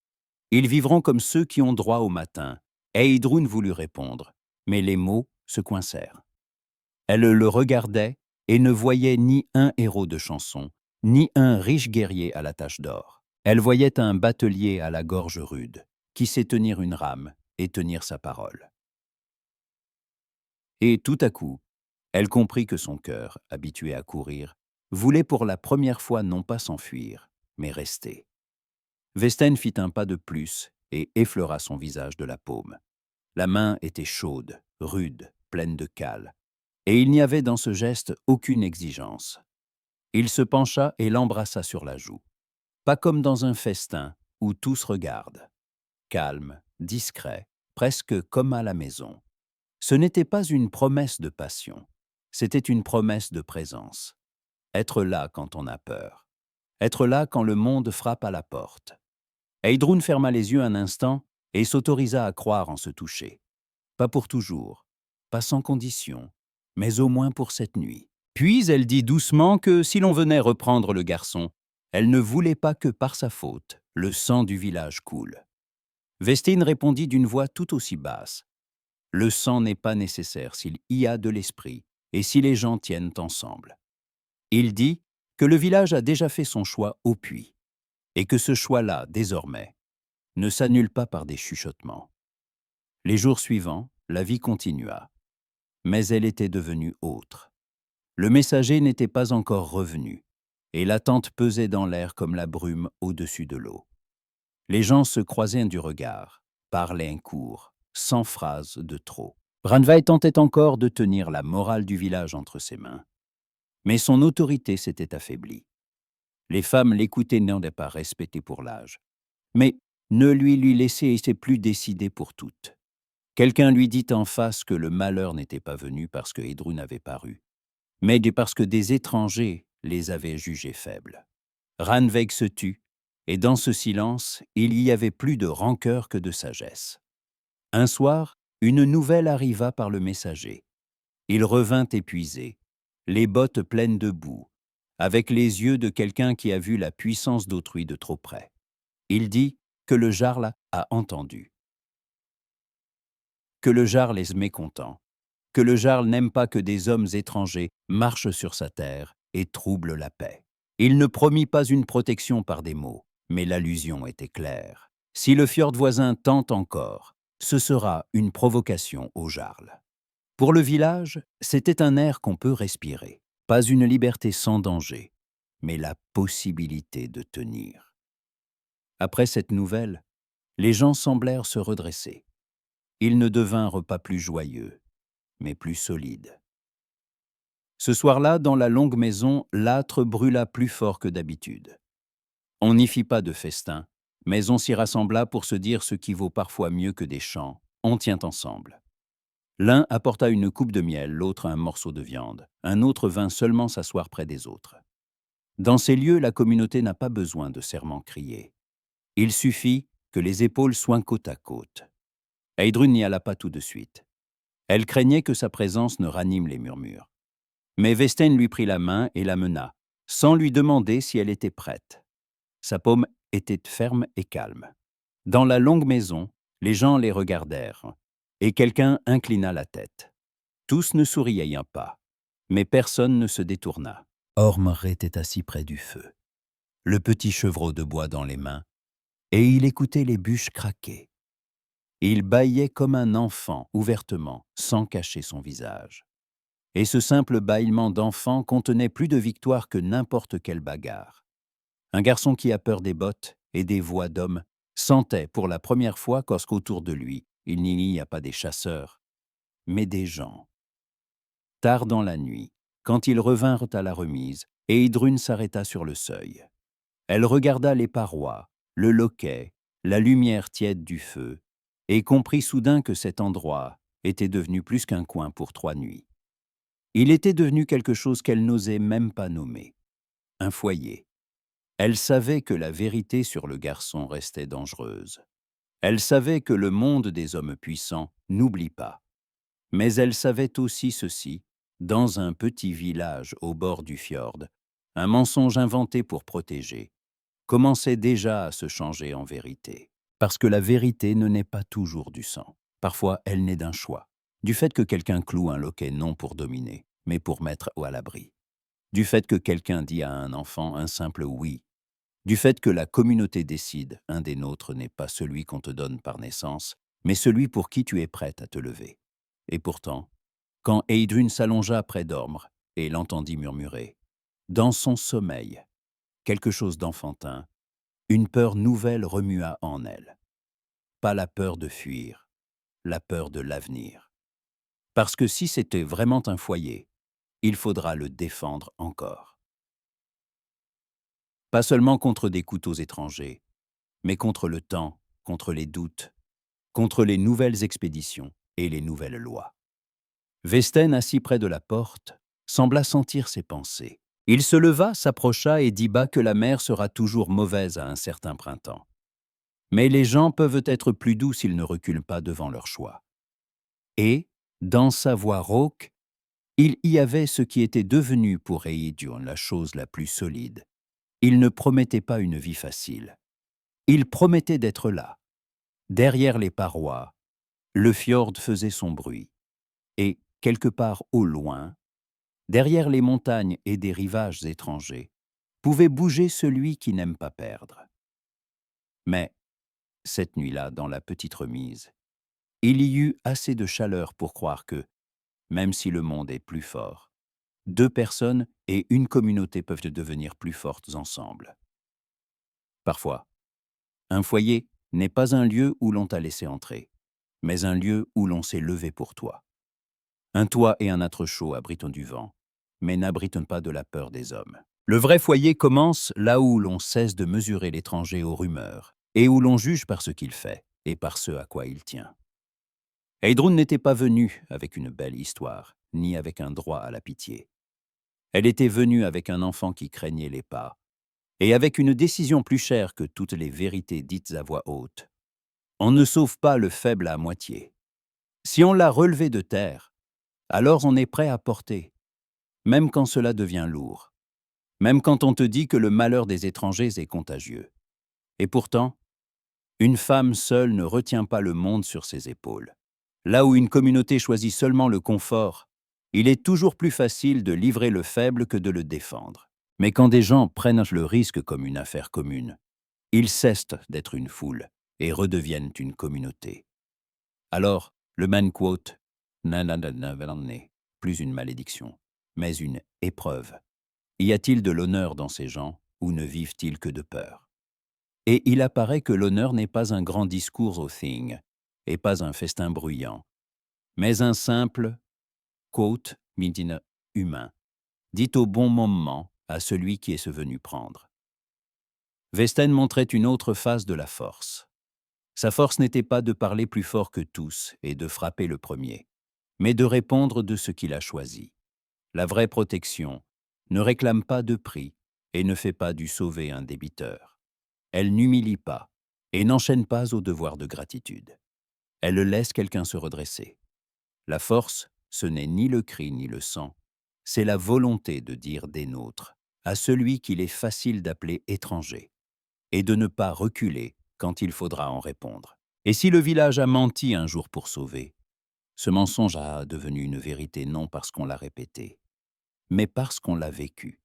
Ils vivront comme ceux qui ont droit au matin. Heidrun voulut répondre, mais les mots se coincèrent. Elle le regardait et ne voyait ni un héros de chanson, ni un riche guerrier à la tache d'or. Elle voyait un batelier à la gorge rude, qui sait tenir une rame et tenir sa parole. Et tout à coup, elle comprit que son cœur, habitué à courir, voulait pour la première fois non pas s'enfuir, mais rester. Vesten fit un pas de plus et effleura son visage de la paume. La main était chaude, rude, pleine de cale, et il n'y avait dans ce geste aucune exigence. Il se pencha et l'embrassa sur la joue. Pas comme dans un festin où tous regardent. Calme, discret, presque comme à la maison. Ce n'était pas une promesse de passion, c'était une promesse de présence. Être là quand on a peur. Être là quand le monde frappe à la porte. Heidrun ferma les yeux un instant et s'autorisa à croire en ce toucher. Pas pour toujours, pas sans condition, mais au moins pour cette nuit. Puis elle dit doucement que si l'on venait reprendre le garçon, elle ne voulait pas que par sa faute, le sang du village coule. Vestine répondit d'une voix tout aussi basse. Le sang n'est pas nécessaire s'il y a de l'esprit et si les gens tiennent ensemble. Il dit que le village a déjà fait son choix au puits et que ce choix-là, désormais, ne s'annule pas par des chuchotements. Les jours suivants, la vie continua, mais elle était devenue autre. Le messager n'était pas encore revenu, et l'attente pesait dans l'air comme la brume au-dessus de l'eau. Les gens se croisaient du regard, parlaient un court, sans phrase de trop. Ranveig tentait encore de tenir la morale du village entre ses mains. Mais son autorité s'était affaiblie. Les femmes l'écoutaient n'en pas respectées pour l'âge. Mais ne lui laissait plus décider pour toutes. Quelqu'un lui dit en face que le malheur n'était pas venu parce que Heidrun avait paru, mais parce que des étrangers les avaient jugés faibles. Ranveig se tut, et dans ce silence, il y avait plus de rancœur que de sagesse. Un soir, une nouvelle arriva par le messager. Il revint épuisé, les bottes pleines de boue, avec les yeux de quelqu'un qui a vu la puissance d'autrui de trop près. Il dit que le jarl a entendu, que le jarl est mécontent, que le jarl n'aime pas que des hommes étrangers marchent sur sa terre et troublent la paix. Il ne promit pas une protection par des mots, mais l'allusion était claire. Si le fjord voisin tente encore, ce sera une provocation au jarl. Pour le village, c'était un air qu'on peut respirer, pas une liberté sans danger, mais la possibilité de tenir. Après cette nouvelle, les gens semblèrent se redresser. Ils ne devinrent pas plus joyeux, mais plus solides. Ce soir-là, dans la longue maison, l'âtre brûla plus fort que d'habitude. On n'y fit pas de festin, mais on s'y rassembla pour se dire ce qui vaut parfois mieux que des chants. On tient ensemble. L'un apporta une coupe de miel, l'autre un morceau de viande. Un autre vint seulement s'asseoir près des autres. Dans ces lieux, la communauté n'a pas besoin de serments criés. Il suffit que les épaules soient côte à côte. Heidrun n'y alla pas tout de suite. Elle craignait que sa présence ne ranime les murmures. Mais Vesten lui prit la main et la mena, sans lui demander si elle était prête. Sa paume était ferme et calme. Dans la longue maison, les gens les regardèrent, et quelqu'un inclina la tête. Tous ne souriaient pas, mais personne ne se détourna. Ormr était assis près du feu, le petit chevreau de bois dans les mains, et il écoutait les bûches craquer. Il bâillait comme un enfant, ouvertement, sans cacher son visage. Et ce simple bâillement d'enfant contenait plus de victoire que n'importe quelle bagarre. Un garçon qui a peur des bottes et des voix d'hommes sentait pour la première fois qu'autour de lui, il n'y a pas des chasseurs, mais des gens. Tard dans la nuit, quand ils revinrent à la remise, et Idrun s'arrêta sur le seuil. Elle regarda les parois, le loquet, la lumière tiède du feu, et comprit soudain que cet endroit était devenu plus qu'un coin pour 3 nuits. Il était devenu quelque chose qu'elle n'osait même pas nommer, un foyer. Elle savait que la vérité sur le garçon restait dangereuse. Elle savait que le monde des hommes puissants n'oublie pas. Mais elle savait aussi ceci, dans un petit village au bord du fjord, un mensonge inventé pour protéger, commençait déjà à se changer en vérité. Parce que la vérité ne naît pas toujours du sang. Parfois, elle naît d'un choix. Du fait que quelqu'un cloue un loquet non pour dominer, mais pour mettre à l'abri. Du fait que quelqu'un dit à un enfant un simple oui. Du fait que la communauté décide, un des nôtres n'est pas celui qu'on te donne par naissance, mais celui pour qui tu es prête à te lever. Et pourtant, quand Eidrun s'allongea près d'Ormr et l'entendit murmurer, dans son sommeil, quelque chose d'enfantin, une peur nouvelle remua en elle. Pas la peur de fuir, la peur de l'avenir. Parce que si c'était vraiment un foyer, il faudra le défendre encore. Pas seulement contre des couteaux étrangers, mais contre le temps, contre les doutes, contre les nouvelles expéditions et les nouvelles lois. Vesten, assis près de la porte, sembla sentir ses pensées. Il se leva, s'approcha et dit bas que la mer sera toujours mauvaise à un certain printemps. Mais les gens peuvent être plus doux s'ils ne reculent pas devant leur choix. Et, dans sa voix rauque, il y avait ce qui était devenu pour Eidrun la chose la plus solide. Il ne promettait pas une vie facile. Il promettait d'être là. Derrière les parois, le fjord faisait son bruit. Et, quelque part au loin, derrière les montagnes et des rivages étrangers, pouvait bouger celui qui n'aime pas perdre. Mais, cette nuit-là, dans la petite remise, il y eut assez de chaleur pour croire que, même si le monde est plus fort, 2 personnes et une communauté peuvent devenir plus fortes ensemble. Parfois, un foyer n'est pas un lieu où l'on t'a laissé entrer, mais un lieu où l'on s'est levé pour toi. Un toit et un âtre chaud abritent du vent, mais n'abritent pas de la peur des hommes. Le vrai foyer commence là où l'on cesse de mesurer l'étranger aux rumeurs, et où l'on juge par ce qu'il fait et par ce à quoi il tient. Eidrun n'était pas venue avec une belle histoire, ni avec un droit à la pitié. Elle était venue avec un enfant qui craignait les pas, et avec une décision plus chère que toutes les vérités dites à voix haute. On ne sauve pas le faible à moitié. Si on l'a relevé de terre, alors on est prêt à porter, même quand cela devient lourd, même quand on te dit que le malheur des étrangers est contagieux. Et pourtant, une femme seule ne retient pas le monde sur ses épaules. Là où une communauté choisit seulement le confort, il est toujours plus facile de livrer le faible que de le défendre. Mais quand des gens prennent le risque comme une affaire commune, ils cessent d'être une foule et redeviennent une communauté. Alors, le man quote « n'est plus une malédiction, mais une épreuve. Y a-t-il de l'honneur dans ces gens ou ne vivent-ils que de peur ?» Et il apparaît que l'honneur n'est pas un grand discours au Thing, et pas un festin bruyant, mais un simple quote midina humain, dit au bon moment à celui qui est venu prendre. Vesten montrait une autre face de la force. Sa force n'était pas de parler plus fort que tous et de frapper le premier, mais de répondre de ce qu'il a choisi. La vraie protection ne réclame pas de prix et ne fait pas du sauvé un débiteur. Elle n'humilie pas et n'enchaîne pas au devoir de gratitude. Elle laisse quelqu'un se redresser. La force, ce n'est ni le cri ni le sang, c'est la volonté de dire des nôtres à celui qu'il est facile d'appeler étranger, et de ne pas reculer quand il faudra en répondre. Et si le village a menti un jour pour sauver, ce mensonge a devenu une vérité non parce qu'on l'a répété, mais parce qu'on l'a vécu.